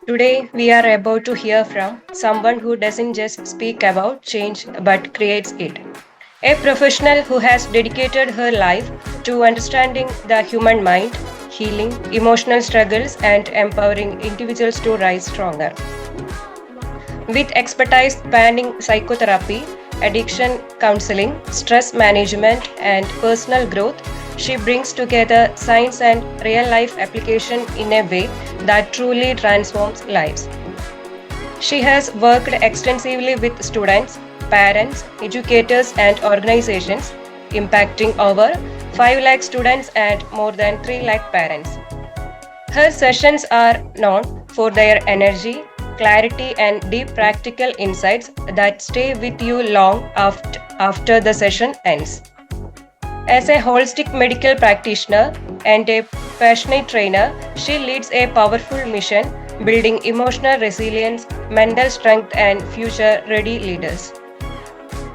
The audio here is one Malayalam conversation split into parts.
Today, we are about to hear from someone who doesn't just speak about change but creates it. A professional who has dedicated her life to understanding the human mind, healing emotional struggles, and empowering individuals to rise stronger. With expertise spanning psychotherapy, addiction counseling, stress management, and personal growth, she brings together science and real life application in a way that truly transforms lives. She has worked extensively with students, parents, educators, and organizations, impacting over 5 lakh students and more than 3 lakh parents. Her sessions are known for their energy, clarity, and deep practical insights that stay with you long after the session ends. As a holistic medical practitioner and a passionate trainer, she leads a powerful mission building emotional resilience, mental strength, and future ready leaders.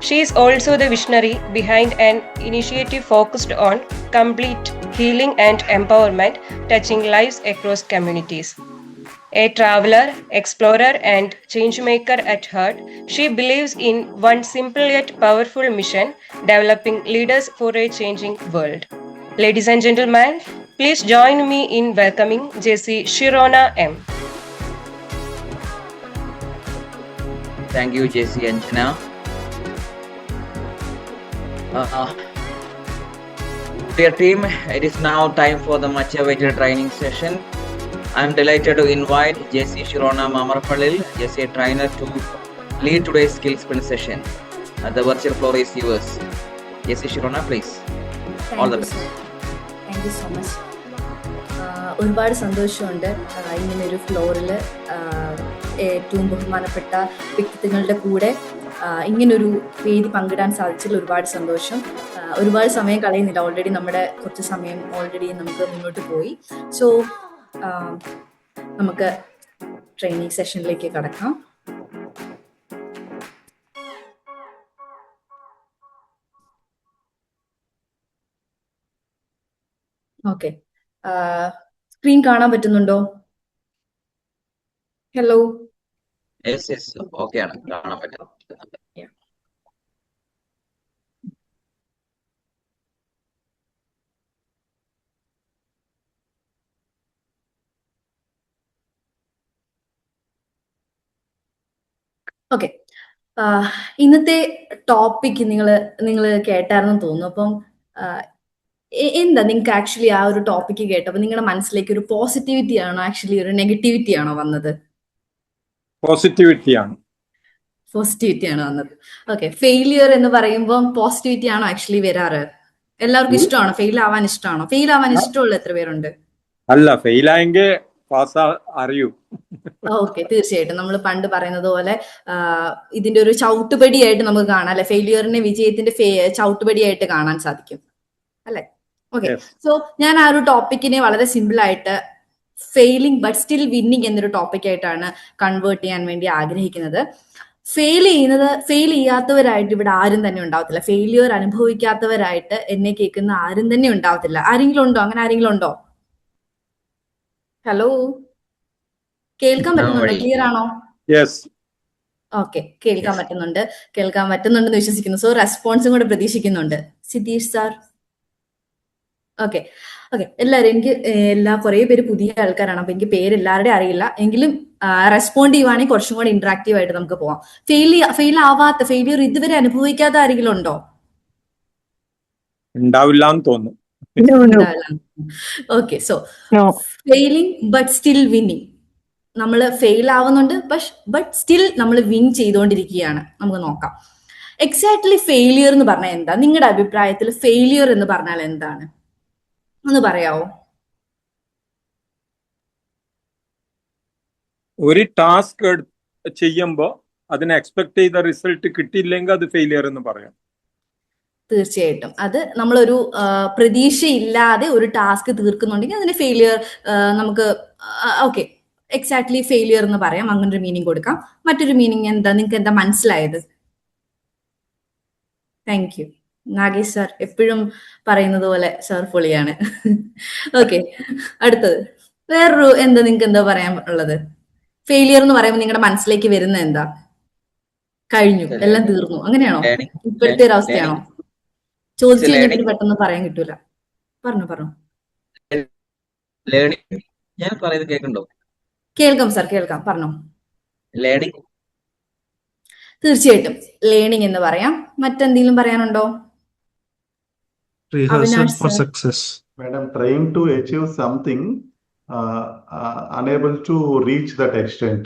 She is also the visionary behind an initiative focused on complete healing and empowerment, touching lives across communities. A traveler, explorer, and changemaker at heart, she believes in one simple yet powerful mission developing leaders for a changing world. Ladies and gentlemen, please join me in welcoming Jessie Shirona M. Thank you, Jessie and Anjana. Dear team, it is now time for the much awaited training session. I am delighted to invite Jessie Shirona Mamarpallil, Jessie, a trainer, to lead today's skill sprint session. The virtual floor is yours. Jessie Shirona, please. All the best. Thank you so much. ഒരുപാട് സന്തോഷമുണ്ട് ഇങ്ങനൊരു ഫ്ലോറിൽ ഏറ്റവും ബഹുമാനപ്പെട്ട വ്യക്തിത്വങ്ങളുടെ കൂടെ ഇങ്ങനൊരു വേദി പങ്കിടാൻ സാധിച്ചതിൽ ഒരുപാട് സന്തോഷം. ഒരുപാട് സമയം കളയുന്നില്ല, ഓൾറെഡി നമ്മുടെ കുറച്ച് സമയം ഓൾറെഡി നമുക്ക് മുന്നോട്ട് പോയി. സോ നമുക്ക് ട്രെയിനിങ് സെഷനിലേക്ക് കടക്കാം. ഓക്കെ, സ്ക്രീൻ കാണാൻ പറ്റുന്നുണ്ടോ? ഹലോ. ഓക്കെ ആണ്, കാണാൻ പറ്റുന്നുണ്ട്. ഓക്കെ, ഇന്നത്തെ ടോപ്പിക് നിങ്ങൾ കേട്ടായിരുന്നു തോന്നുന്നു. അപ്പം എന്താ നിങ്ങൾക്ക് ആക്ച്വലി ആ ഒരു ടോപ്പിക്ക് കേട്ടപ്പോൾ നിങ്ങളുടെ മനസ്സിലേക്ക് ഒരു പോസിറ്റിവിറ്റി ആണോ ആക്ച്വലി ഒരു നെഗറ്റിവിറ്റി ആണോ വന്നത്? പോസിറ്റിവിറ്റി ആണ് വന്നത്. ഓക്കെ, ഫെയിലിയർ എന്ന് പറയുമ്പോൾ പോസിറ്റിവിറ്റി ആണോ ആക്ച്വലി വരാറ്? എല്ലാവർക്കും ഇഷ്ടമാണോ? ഫെയിൽ ആവാൻ ഇഷ്ടമാണോ? ഫെയിൽ ആവാൻ ഇഷ്ടമുള്ള എത്ര പേരുണ്ട്? അല്ല, ഫെയിൽ ആയെങ്കിൽ പാസ് അറിയൂ. ഓക്കെ, തീർച്ചയായിട്ടും നമ്മൾ പണ്ട് പറയുന്നത് പോലെ ഇതിന്റെ ഒരു ചവിട്ടുപടിയായിട്ട് നമുക്ക് കാണാം അല്ലെ? ഫെയിലിയറിനെ വിജയത്തിന്റെ ചവിട്ടുപടിയായിട്ട് കാണാൻ സാധിക്കും അല്ലെ? ഓക്കെ, സോ ഞാൻ ആ ഒരു ടോപ്പിക്കിനെ വളരെ സിമ്പിൾ ആയിട്ട് ഫെയിലിംഗ് ബട്ട് സ്റ്റിൽ വിന്നിങ് എന്നൊരു ടോപ്പിക്കായിട്ടാണ് കൺവേർട്ട് ചെയ്യാൻ വേണ്ടി ആഗ്രഹിക്കുന്നത്. ഫെയിൽ ചെയ്യാത്തവരായിട്ട് ഇവിടെ ആരും തന്നെ ഉണ്ടാവത്തില്ല. ഫെയിലിയർ അനുഭവിക്കാത്തവരായിട്ട് എന്നെ കേൾക്കുന്ന ആരും തന്നെ ഉണ്ടാവത്തില്ല. ആരെങ്കിലും ഉണ്ടോ? അങ്ങനെ ആരെങ്കിലും ഉണ്ടോ? ഹലോ, കേൾക്കാൻ പറ്റുന്നുണ്ടോ? ക്ലിയർ ആണോ? ഓക്കെ, കേൾക്കാൻ പറ്റുന്നുണ്ടെന്ന് വിശ്വസിക്കുന്നു. സോ റെസ്പോൺസും കൂടെ പ്രതീക്ഷിക്കുന്നുണ്ട്. സിതീഷ് സാർ. ഓക്കെ, എല്ലാവരും കുറേ പേര് പുതിയ ആൾക്കാരാണ്, അപ്പൊ എനിക്ക് പേര് എല്ലാവരുടെയും അറിയില്ല. എങ്കിലും റെസ്പോണ്ട് ചെയ്യുവാണെങ്കിൽ കുറച്ചും കൂടെ ഇന്ററാക്റ്റീവ് ആയിട്ട് നമുക്ക് പോവാം. ഫെയിലിയർ ഇതുവരെ അനുഭവിക്കാത്ത ആരെങ്കിലും ഉണ്ടോ? ഉണ്ടാവില്ല എന്ന് തോന്നുന്നു. Okay, so failing but still winning. നമ്മൾ ഫെയിൽ ആവുന്നുണ്ട്, ബട്ട് സ്റ്റിൽ നമ്മൾ വിൻ ചെയ്തുകൊണ്ടിരിക്കുകയാണ്. നമുക്ക് നോക്കാം എക്സാക്ട്ലി ഫെയിലിയർ എന്ന് പറഞ്ഞാൽ എന്താ. നിങ്ങളുടെ അഭിപ്രായത്തിൽ ഫെയിലിയർ എന്ന് പറഞ്ഞാൽ എന്താണ് ഒന്ന് പറയാവോ? ഒരു ടാസ്ക് ചെയ്യുമ്പോ അതിന് എക്സ്പെക്ട് ചെയ്ത റിസൾട്ട് കിട്ടിയില്ലെങ്കിൽ അത് ഫെയിലിയർ എന്ന് പറയാം. തീർച്ചയായിട്ടും അത് നമ്മളൊരു പ്രതീക്ഷയില്ലാതെ ഒരു ടാസ്ക് തീർക്കുന്നുണ്ടെങ്കിൽ അതിന് ഫെയിലിയർ നമുക്ക് ഓക്കെ എക്സാക്ട്ലി ഫെയിലിയർ എന്ന് പറയാം. അങ്ങനൊരു മീനിങ് കൊടുക്കാം. മറ്റൊരു മീനിങ് എന്താ? നിങ്ങൾക്ക് എന്താ മനസ്സിലായത്? Thank you. നാഗേഷ് സാർ എപ്പോഴും പറയുന്നത് പോലെ സാർ പൊളിയാണ്. ഓക്കെ, അടുത്തത് വേറൊരു നിങ്ങൾക്ക് എന്താ പറയാൻ ഉള്ളത്? ഫെയിലിയർ എന്ന് പറയുമ്പോൾ നിങ്ങളുടെ മനസ്സിലേക്ക് വരുന്ന എന്താ? കഴിഞ്ഞു, എല്ലാം തീർന്നു, അങ്ങനെയാണോ? ഇപ്പോഴത്തെ ഒരു അവസ്ഥയാണോ? ചോദിച്ചു കഴിഞ്ഞിട്ട് പെട്ടെന്ന് പറയാൻ കിട്ടൂല. പറഞ്ഞു. ഞാൻ പറയുന്നത് കേൾക്കണ്ടോ? കേൾക്കാം സർ, കേൾക്കാം, പറഞ്ഞോ. ലേണിംഗ്, തീർച്ചയായിട്ടും ലേണിംഗ് എന്ന് പറയാം. മറ്റെന്തെങ്കിലും പറയാനുണ്ടോ? Rehearsal for success. Madam, trying to achieve something, unable to reach that extent.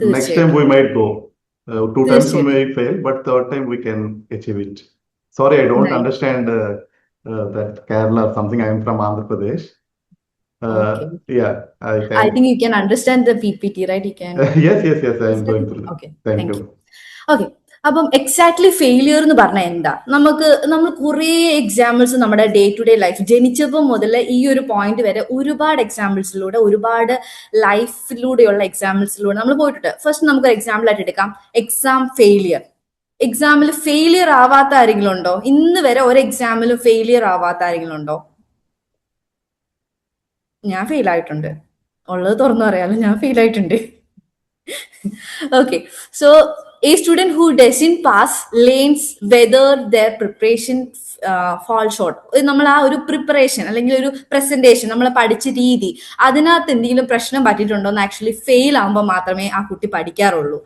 Next time we might go. 2 times we may fail, but 3rd time we can achieve it. Sorry, I don't understand that Kerala or something. I am from Andhra Pradesh. Yeah, I think you can understand the PPT, right? You can. Yes, I am going through that. Okay, thank you. Okay. അപ്പം എക്സാക്ട്ലി ഫെയിലിയർ എന്ന് പറഞ്ഞാൽ എന്താ? നമ്മൾ കുറേ എക്സാമ്പിൾസ് നമ്മുടെ ഡേ ടു ഡേ ലൈഫ്, ജനിച്ചപ്പോൾ മുതൽ ഈ ഒരു പോയിന്റ് വരെ ഒരുപാട് എക്സാമ്പിൾസിലൂടെ, ഒരുപാട് ലൈഫിലൂടെയുള്ള എക്സാമ്പിൾസിലൂടെ നമ്മൾ പോയിട്ടുണ്ട്. ഫസ്റ്റ് നമുക്ക് എക്സാമ്പിൾ ആയിട്ട് എടുക്കാം എക്സാം ഫെയിലിയർ. എക്സാമിൽ ഫെയിലിയർ ആവാത്ത ആരെങ്കിലും ഉണ്ടോ? ഇന്ന് വരെ ഒരു എക്സാമിലും ഫെയിലിയർ ആവാത്ത ആരെങ്കിലും ഉണ്ടോ? ഞാൻ ഫെയിൽ ആയിട്ടുണ്ട്, ഉള്ളത് തുറന്നു പറയാലോ, ഞാൻ ഫെയിൽ ആയിട്ടുണ്ട്. Okay, so a student who doesn't pass learns whether their preparation fall short. നമ്മൾ ആ ഒരു പ്രിപ്പറേഷൻ അല്ലെങ്കിൽ ഒരു പ്രസന്റേഷൻ, നമ്മൾ പഠിച്ച രീതി, അതിനകത്ത് എന്തെങ്കിലും പ്രശ്നം പറ്റിയിട്ടുണ്ടോ എന്ന് ആക്ച്വലി ഫെയിൽ ആകുമ്പോൾ മാത്രമേ ആ കുട്ടി പഠിക്കാറുള്ളൂ.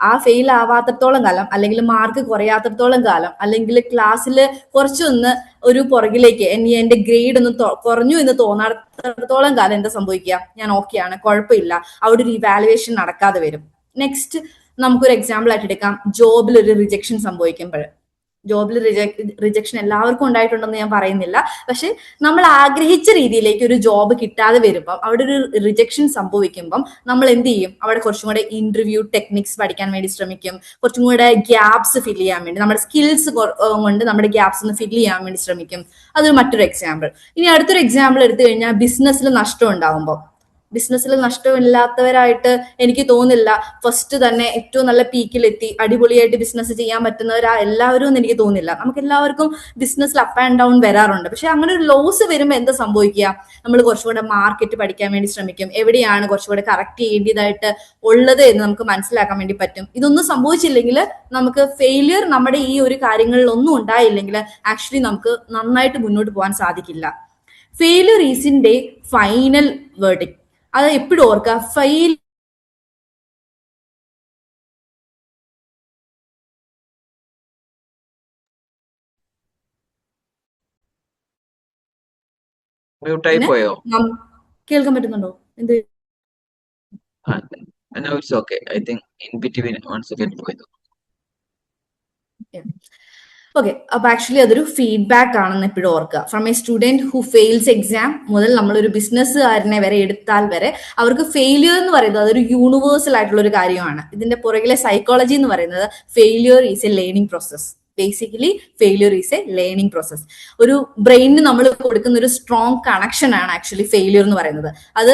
ആ ഫെയിൽ ആവാത്തത്തോളം കാലം, അല്ലെങ്കിൽ മാർക്ക് കുറയാത്തത്തോളം കാലം, അല്ലെങ്കിൽ ക്ലാസ്സിൽ കുറച്ചൊന്ന് ഒരു പുറകിലേക്ക് എന്റെ ഗ്രേഡ് ഒന്ന് കുറഞ്ഞു എന്ന് തോന്നാത്തത്തോളം കാലം എന്താ സംഭവിക്കുക? ഞാൻ ഓക്കെയാണ്, കുഴപ്പമില്ല, അവിടെ ഒരു ഇവാലുവേഷൻ നടക്കാതെ വരും. നെക്സ്റ്റ് നമുക്കൊരു എക്സാമ്പിൾ ആയിട്ട് എടുക്കാം. ജോബിൽ ഒരു റിജക്ഷൻ സംഭവിക്കുമ്പോൾ, ജോബിൽ റിജക്ഷൻ എല്ലാവർക്കും ഉണ്ടായിട്ടുണ്ടെന്ന് ഞാൻ പറയുന്നില്ല, പക്ഷെ നമ്മൾ ആഗ്രഹിച്ച രീതിയിലേക്ക് ഒരു ജോബ് കിട്ടാതെ വരുമ്പം, അവിടെ ഒരു റിജക്ഷൻ സംഭവിക്കുമ്പം നമ്മൾ എന്ത് ചെയ്യും? അവിടെ കുറച്ചും കൂടെ ഇന്റർവ്യൂ ടെക്നിക്സ് പഠിക്കാൻ വേണ്ടി ശ്രമിക്കും, കുറച്ചും കൂടെ ഗ്യാപ്സ് ഫില്ല് ചെയ്യാൻ വേണ്ടി, നമ്മുടെ സ്കിൽസ് കൊണ്ട് നമ്മുടെ ഗ്യാപ്സ് ഒന്ന് ഫില്ല് ചെയ്യാൻ വേണ്ടി ശ്രമിക്കും. അതൊരു മറ്റൊരു എക്സാമ്പിൾ. ഇനി അടുത്തൊരു എക്സാമ്പിൾ എടുത്തു കഴിഞ്ഞാൽ ബിസിനസ്സിൽ നഷ്ടം ഉണ്ടാകുമ്പോൾ, ബിസിനസ്സിൽ നഷ്ടമില്ലാത്തവരായിട്ട് എനിക്ക് തോന്നുന്നില്ല ഫസ്റ്റ് തന്നെ ഏറ്റവും നല്ല പീക്കിലെത്തി അടിപൊളിയായിട്ട് ബിസിനസ് ചെയ്യാൻ പറ്റുന്നവരാ എല്ലാവരും എന്ന് എനിക്ക് തോന്നുന്നില്ല. നമുക്ക് എല്ലാവർക്കും ബിസിനസ്സിൽ അപ്പ് ആൻഡ് ഡൗൺ വരാറുണ്ട്. പക്ഷെ അങ്ങനെ ഒരു ലോസ് വരുമ്പോൾ എന്താ സംഭവിക്കുക? നമ്മൾ കുറച്ചുകൂടെ മാർക്കറ്റ് പഠിക്കാൻ വേണ്ടി ശ്രമിക്കും, എവിടെയാണ് കുറച്ചുകൂടെ കറക്റ്റ് ചെയ്യേണ്ടതായിട്ട് ഉള്ളത് എന്ന് നമുക്ക് മനസ്സിലാക്കാൻ വേണ്ടി പറ്റും. ഇതൊന്നും സംഭവിച്ചില്ലെങ്കിൽ, നമുക്ക് ഫെയിലിയർ നമ്മുടെ ഈ ഒരു കാര്യങ്ങളിൽ ഒന്നും ഉണ്ടായില്ലെങ്കിൽ ആക്ച്വലി നമുക്ക് നന്നായിട്ട് മുന്നോട്ട് പോകാൻ സാധിക്കില്ല. Failure is in day final verdict. അത് എപ്പോഴും ഓർക്കുക. കേൾക്കാൻ പറ്റുന്നുണ്ടോ? എന്ത്? ഓക്കെ, അപ്പൊ ആക്ച്വലി അതൊരു ഫീഡ്ബാക്ക് ആണെന്ന് എപ്പോഴും ഓർക്കുക. From A student who fails exam മുതൽ നമ്മളൊരു ബിസിനസ്സുകാരനെ വരെ എടുത്താൽ വരെ അവർക്ക് ഫെയിലിയർ എന്ന് പറയുന്നത് അതൊരു യൂണിവേഴ്സൽ ആയിട്ടുള്ള ഒരു കാര്യമാണ്. ഇതിന്റെ പുറകിലെ സൈക്കോളജി എന്ന് പറയുന്നത് failure is a learning process. Basically failure is a learning process. ഒരു ബ്രെയിനിന് നമ്മൾ കൊടുക്കുന്ന ഒരു സ്ട്രോങ് കണക്ഷൻ ആണ് ആക്ച്വലി ഫെയിലിയർ എന്ന് പറയുന്നത്. അത്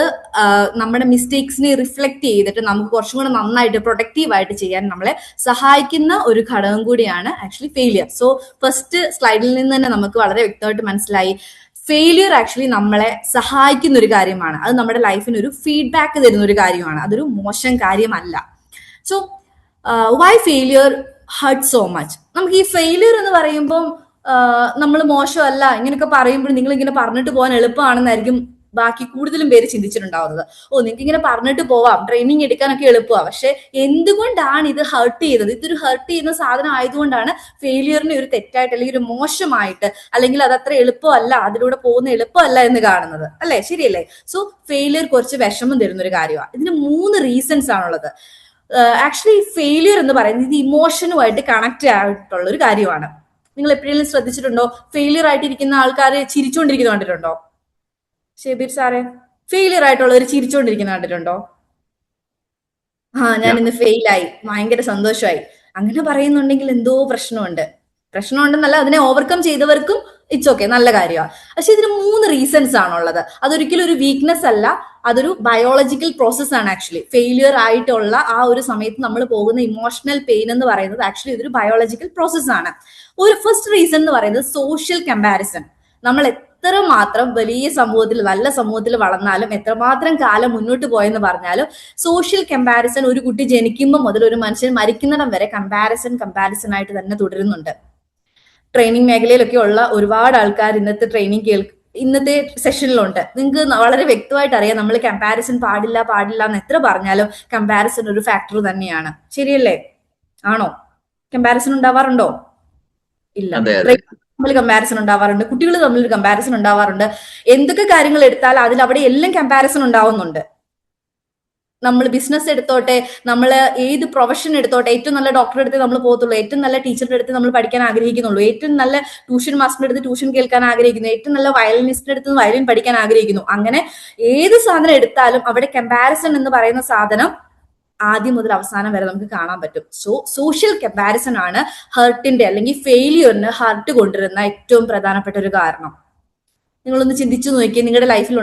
നമ്മുടെ മിസ്റ്റേക്സിനെ റിഫ്ലക്ട് ചെയ്തിട്ട് നമുക്ക് കുറച്ചും കൂടെ നന്നായിട്ട് പ്രൊഡക്റ്റീവായിട്ട് ചെയ്യാൻ നമ്മളെ സഹായിക്കുന്ന ഒരു ഘടകം കൂടിയാണ് ആക്ച്വലി ഫെയിലിയർ. സോ ഫസ്റ്റ് സ്ലൈഡിൽ നിന്ന് തന്നെ നമുക്ക് വളരെ വ്യക്തമായിട്ട് മനസ്സിലായി, ഫെയിലിയർ ആക്ച്വലി നമ്മളെ സഹായിക്കുന്ന ഒരു കാര്യമാണ്. അത് നമ്മുടെ ലൈഫിന് ഒരു ഫീഡ്ബാക്ക് തരുന്ന ഒരു കാര്യമാണ്. അതൊരു മോശം കാര്യമല്ല. So why failure hurt so much? നമുക്ക് ഈ ഫെയിലിയർ എന്ന് പറയുമ്പം നമ്മൾ മോശമല്ല ഇങ്ങനെയൊക്കെ പറയുമ്പോൾ നിങ്ങൾ ഇങ്ങനെ പറഞ്ഞിട്ട് പോകാൻ എളുപ്പമാണെന്നായിരിക്കും ബാക്കി കൂടുതലും പേര് ചിന്തിച്ചിട്ടുണ്ടാവുന്നത്. നിങ്ങൾക്ക് ഇങ്ങനെ പറഞ്ഞിട്ട് പോവാം, ട്രെയിനിങ് എടുക്കാനൊക്കെ എളുപ്പമാണ്. പക്ഷെ എന്തുകൊണ്ടാണ് ഇത് ഹർട്ട് ചെയ്തത്? ഇതൊരു ഹർട്ട് ചെയ്യുന്ന സാധനം ആയതുകൊണ്ടാണ് ഫെയിലിയറിനെ ഒരു തെറ്റായിട്ട് അല്ലെങ്കിൽ ഒരു മോശമായിട്ട്, അല്ലെങ്കിൽ അത് അത്ര എളുപ്പമല്ല, അതിലൂടെ പോകുന്ന എളുപ്പമല്ല എന്ന് കാണുന്നത്, അല്ലെ? ശരിയല്ലേ? സോ ഫെയിലിയർ കുറച്ച് വിഷമം തരുന്ന ഒരു കാര്യമാണ്. ഇതിന് 3 റീസൺസ് ആണുള്ളത്. ആക്ച്വലി ഫെയിലിയർ എന്ന് പറയുന്നത് ഇത് ഇമോഷനുമായിട്ട് കണക്ട് ആയിട്ടുള്ള ഒരു കാര്യമാണ്. നിങ്ങൾ എപ്പോഴെങ്കിലും ശ്രദ്ധിച്ചിട്ടുണ്ടോ? ഫെയിലിയർ ആയിട്ടിരിക്കുന്ന ആൾക്കാർ ചിരിച്ചുകൊണ്ടിരിക്കുന്ന കണ്ടിട്ടുണ്ടോ? ഷെബീർ സാറെ, ഫെയിലിയർ ആയിട്ടുള്ളവർ ചിരിച്ചുകൊണ്ടിരിക്കുന്ന കണ്ടിട്ടുണ്ടോ? ഞാൻ ഇന്ന് ഫെയിലായി, ഭയങ്കര സന്തോഷമായി, അങ്ങനെ പറയുന്നുണ്ടെങ്കിൽ എന്തോ പ്രശ്നമുണ്ടെന്നല്ല, അതിനെ ഓവർകം ചെയ്തവർക്കും ഇറ്റ്സ് ഓക്കെ, നല്ല കാര്യമാണ്. പക്ഷെ ഇതിന് 3 റീസൺസ് ആണുള്ളത്. അതൊരിക്കലും ഒരു വീക്ക്നെസ് അല്ല, അതൊരു ബയോളജിക്കൽ പ്രോസസ് ആണ്. ആക്ച്വലി ഫെയിലിയർ ആയിട്ടുള്ള ആ ഒരു സമയത്ത് നമ്മൾ പോകുന്ന ഇമോഷണൽ പെയിൻ എന്ന് പറയുന്നത് ആക്ച്വലി ഇതൊരു ബയോളജിക്കൽ പ്രോസസ് ആണ്. ഒരു ഫസ്റ്റ് റീസൺ എന്ന് പറയുന്നത് സോഷ്യൽ കമ്പാരിസൺ. നമ്മൾ എത്രമാത്രം വലിയ സമൂഹത്തിൽ, നല്ല സമൂഹത്തിൽ വളർന്നാലും, എത്രമാത്രം കാലം മുന്നോട്ട് പോയെന്ന് പറഞ്ഞാലും സോഷ്യൽ കമ്പാരിസൺ ഒരു കുട്ടി ജനിക്കുമ്പോൾ മുതൽ ഒരു മനുഷ്യൻ മരിക്കുന്നിടം വരെ കമ്പാരിസൺ ആയിട്ട് തന്നെ തുടരുന്നുണ്ട്. ട്രെയിനിങ് മേഖലയിലൊക്കെ ഉള്ള ഒരുപാട് ആൾക്കാർ ഇന്നത്തെ സെഷനിലുണ്ട്. നിങ്ങൾക്ക് വളരെ വ്യക്തമായിട്ട് അറിയാം, നമ്മൾ കമ്പാരിസൺ പാടില്ല എന്ന് എത്ര പറഞ്ഞാലും കമ്പാരിസൺ ഒരു ഫാക്ടർ തന്നെയാണ്. ശരിയല്ലേ? ആണോ? കമ്പാരിസൺ ഉണ്ടാവാറുണ്ടോ? ഇല്ല. തമ്മിൽ കമ്പാരിസൺ ഉണ്ടാവാറുണ്ട്, കുട്ടികൾ തമ്മിൽ കമ്പാരിസൺ ഉണ്ടാവാറുണ്ട്. എന്തൊക്കെ കാര്യങ്ങൾ എടുത്താൽ അതിൽ അവിടെ എല്ലാം കമ്പാരിസൺ ഉണ്ടാവുന്നുണ്ട്. നമ്മൾ ബിസിനസ് എടുത്തോട്ടെ, നമ്മൾ ഏത് പ്രൊഫഷൻ എടുത്തോട്ടെ, ഏറ്റവും നല്ല ഡോക്ടറുടെ അടുത്ത് നമ്മൾ പോകത്തുള്ളൂ, ഏറ്റവും നല്ല ടീച്ചറുടെ അടുത്ത് നമ്മൾ പഠിക്കാൻ ആഗ്രഹിക്കുന്നുള്ളൂ, ഏറ്റവും നല്ല ട്യൂഷൻ മാസ്റ്ററുടെ അടുത്ത് ട്യൂഷൻ കേൾക്കാൻ ആഗ്രഹിക്കുന്നു, ഏറ്റവും നല്ല വയലിനിസ്റ്റിന്റെ അടുത്ത് വയലിൻ പഠിക്കാൻ ആഗ്രഹിക്കുന്നു. അങ്ങനെ ഏത് സാധനം എടുത്താലും അവിടെ കമ്പാരിസൺ എന്ന് പറയുന്ന സാധനം ആദ്യം മുതൽ അവസാനം വരെ നമുക്ക് കാണാൻ പറ്റും. സോഷ്യൽ കമ്പാരിസൺ ആണ് ഹർട്ടിന്റെ അല്ലെങ്കിൽ ഫെയിലിയറിന് ഹർട്ട് കൊണ്ടുവരുന്ന ഏറ്റവും പ്രധാനപ്പെട്ട ഒരു കാരണം. നിങ്ങളൊന്ന് ചിന്തിച്ചു നോക്കിയേ, നിങ്ങളുടെ ലൈഫിൽ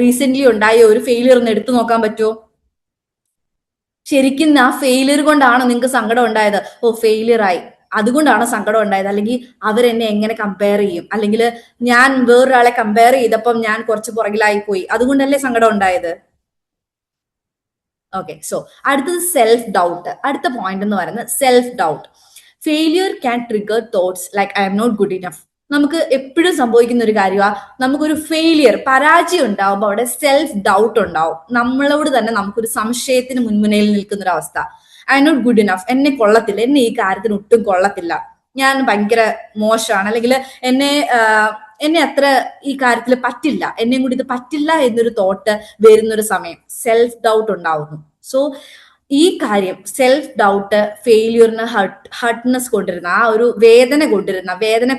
റീസെന്റ് ഉണ്ടായ ഒരു ഫെയിലിയർ ഒന്ന് എടുത്തു നോക്കാൻ പറ്റുമോ? ശരിക്കും ആ ഫെയിലിയർ കൊണ്ടാണോ നിങ്ങൾക്ക് സങ്കടം ഉണ്ടായത്? ഫെയിലിയർ ആയി, അതുകൊണ്ടാണോ സങ്കടം ഉണ്ടായത്? അല്ലെങ്കിൽ അവരെന്നെ എങ്ങനെ കമ്പയർ ചെയ്യും, അല്ലെങ്കിൽ ഞാൻ വേറൊരാളെ കമ്പയർ ചെയ്തപ്പം ഞാൻ കുറച്ച് പുറകിലായി പോയി, അതുകൊണ്ടല്ലേ സങ്കടം ഉണ്ടായത്? ഓക്കെ, സോ അടുത്തത് സെൽഫ് ഡൗട്ട്. അടുത്ത പോയിന്റ് എന്ന് പറയുന്നത് self doubt. Failure can trigger thoughts like I'm not good enough. നമുക്ക് എപ്പോഴും സംഭവിക്കുന്ന ഒരു കാര്യമാണ്, നമുക്കൊരു പരാജയം ഉണ്ടാവുമ്പോൾ അവിടെ സെൽഫ് ഡൗട്ട് ഉണ്ടാവും. നമ്മളോട് തന്നെ നമുക്കൊരു സംശയത്തിന് മുൻമുനയിൽ നിൽക്കുന്ന ഒരു അവസ്ഥ. ഐ നോട്ട് ഗുഡ് ഇനഫ്, എന്നെ കൊള്ളത്തില്ല, എന്നെ ഈ കാര്യത്തിന് ഒട്ടും കൊള്ളത്തില്ല, ഞാൻ ഭയങ്കര മോശമാണ്, അല്ലെങ്കിൽ എന്നെ അത്ര ഈ കാര്യത്തിൽ പറ്റില്ല, എന്നെയും കൂടി ഇത് പറ്റില്ല എന്നൊരു തോട്ട് വരുന്നൊരു സമയം സെൽഫ് ഡൗട്ട് ഉണ്ടാവുന്നു. സോ ഈ കാര്യം സെൽഫ് ഡൗട്ട് ഫെയിലിയറിന് ഹർട്ട്നെസ് കൊണ്ടുവരുന്ന, ആ ഒരു വേദന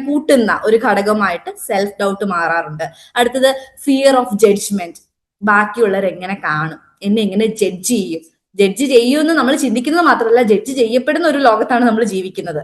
കൂട്ടുന്ന ഒരു ഘടകമായിട്ട് സെൽഫ് ഡൗട്ട് മാറാറുണ്ട്. അടുത്തത് ഫിയർ ഓഫ് ജഡ്ജ്മെന്റ്. ബാക്കിയുള്ളവർ എങ്ങനെ കാണും, എന്നെ എങ്ങനെ ജഡ്ജ് ചെയ്യുമെന്ന് നമ്മൾ ചിന്തിക്കുന്നത് മാത്രമല്ല, ജഡ്ജ് ചെയ്യപ്പെടുന്ന ഒരു ലോകത്താണ് നമ്മൾ ജീവിക്കുന്നത്.